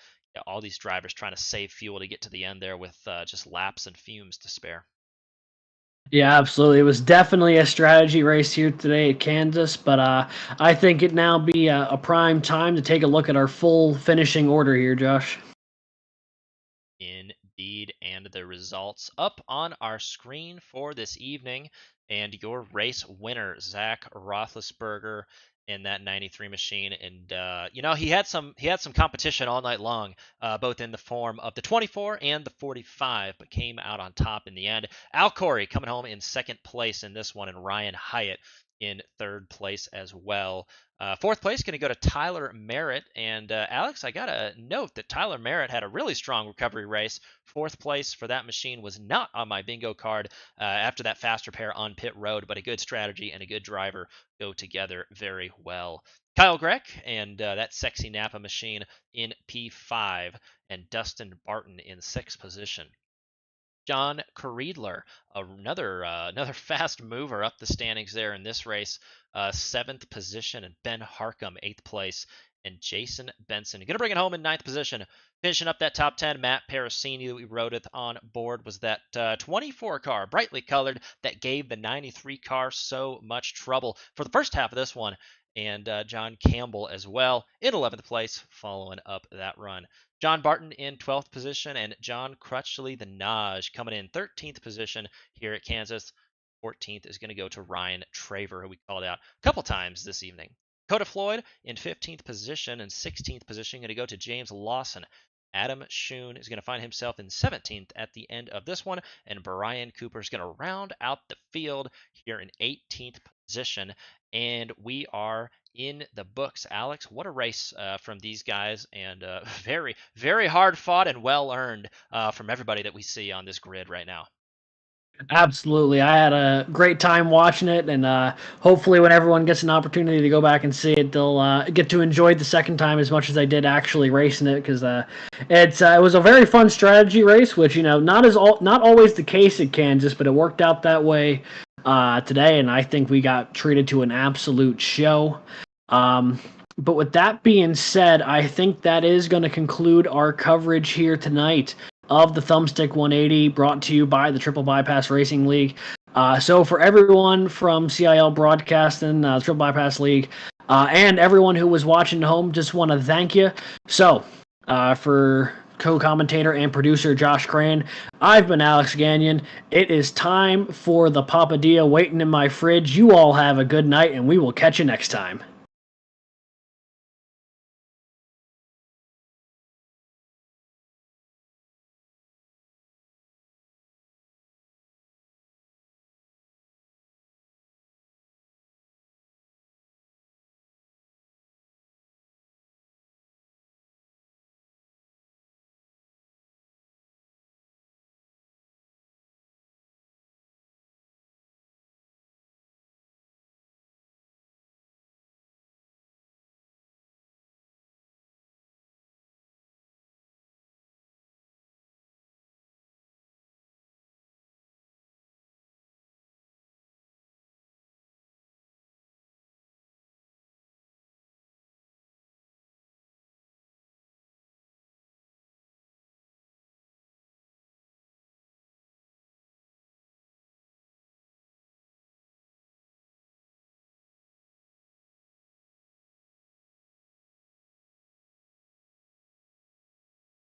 all these drivers trying to save fuel to get to the end there with just laps and fumes to spare. Yeah, absolutely. It was definitely a strategy race here today at Kansas, but I think it now be a prime time to take a look at our full finishing order here, Josh. Indeed, and the results up on our screen for this evening, and your race winner, Zach Roethlisberger, in that 93 machine. And he had some competition all night long, both in the form of the 24 and the 45, but came out on top in the end. Al Corey coming home in second place in this one, and Ryan Hyatt in third place as well. Fourth place going to go to Tyler Merritt. And Alex, I got to note that Tyler Merritt had a really strong recovery race. Fourth place for that machine was not on my bingo card after that fast repair on pit road, but a good strategy and a good driver go together very well. Kyle Greck and that sexy Napa machine in P5, and Dustin Barton in sixth position. John Creedler, another fast mover up the standings there in this race, seventh position, and Ben Harcum, eighth place, and Jason Benson going to bring it home in ninth position. Finishing up that top 10, Matt Parasini, that we rode it on board, was that 24 car, brightly colored, that gave the 93 car so much trouble for the first half of this one. And John Campbell as well in 11th place, following up that run. John Barton in 12th position, and John Crutchley the Naj coming in 13th position here at Kansas. 14th is going to go to Ryan Traver, who we called out a couple times this evening. Coda Floyd in 15th position, and 16th position going to go to James Lawson. Adam Schoon is going to find himself in 17th at the end of this one, and Brian Cooper is going to round out the field here in 18th position. And we are in the books. Alex, what a race from these guys, and very, very hard fought and well earned from everybody that we see on this grid right now. Absolutely. I had a great time watching it, and hopefully when everyone gets an opportunity to go back and see it, they'll get to enjoy it the second time as much as they did actually racing it, because it was a very fun strategy race, which, not always the case at Kansas, but it worked out that way today, and I think we got treated to an absolute show. But with that being said, I think that is going to conclude our coverage here tonight of the Thumbstick 180, brought to you by the Triple Bypass Racing League. So for everyone from CiL Broadcasting, the Triple Bypass League, and everyone who was watching at home, just want to thank you. So for co-commentator and producer Josh Crane, I've been Alex Gagnon. It is time for the Papadilla waiting in my fridge. You all have a good night, and we will catch you next time.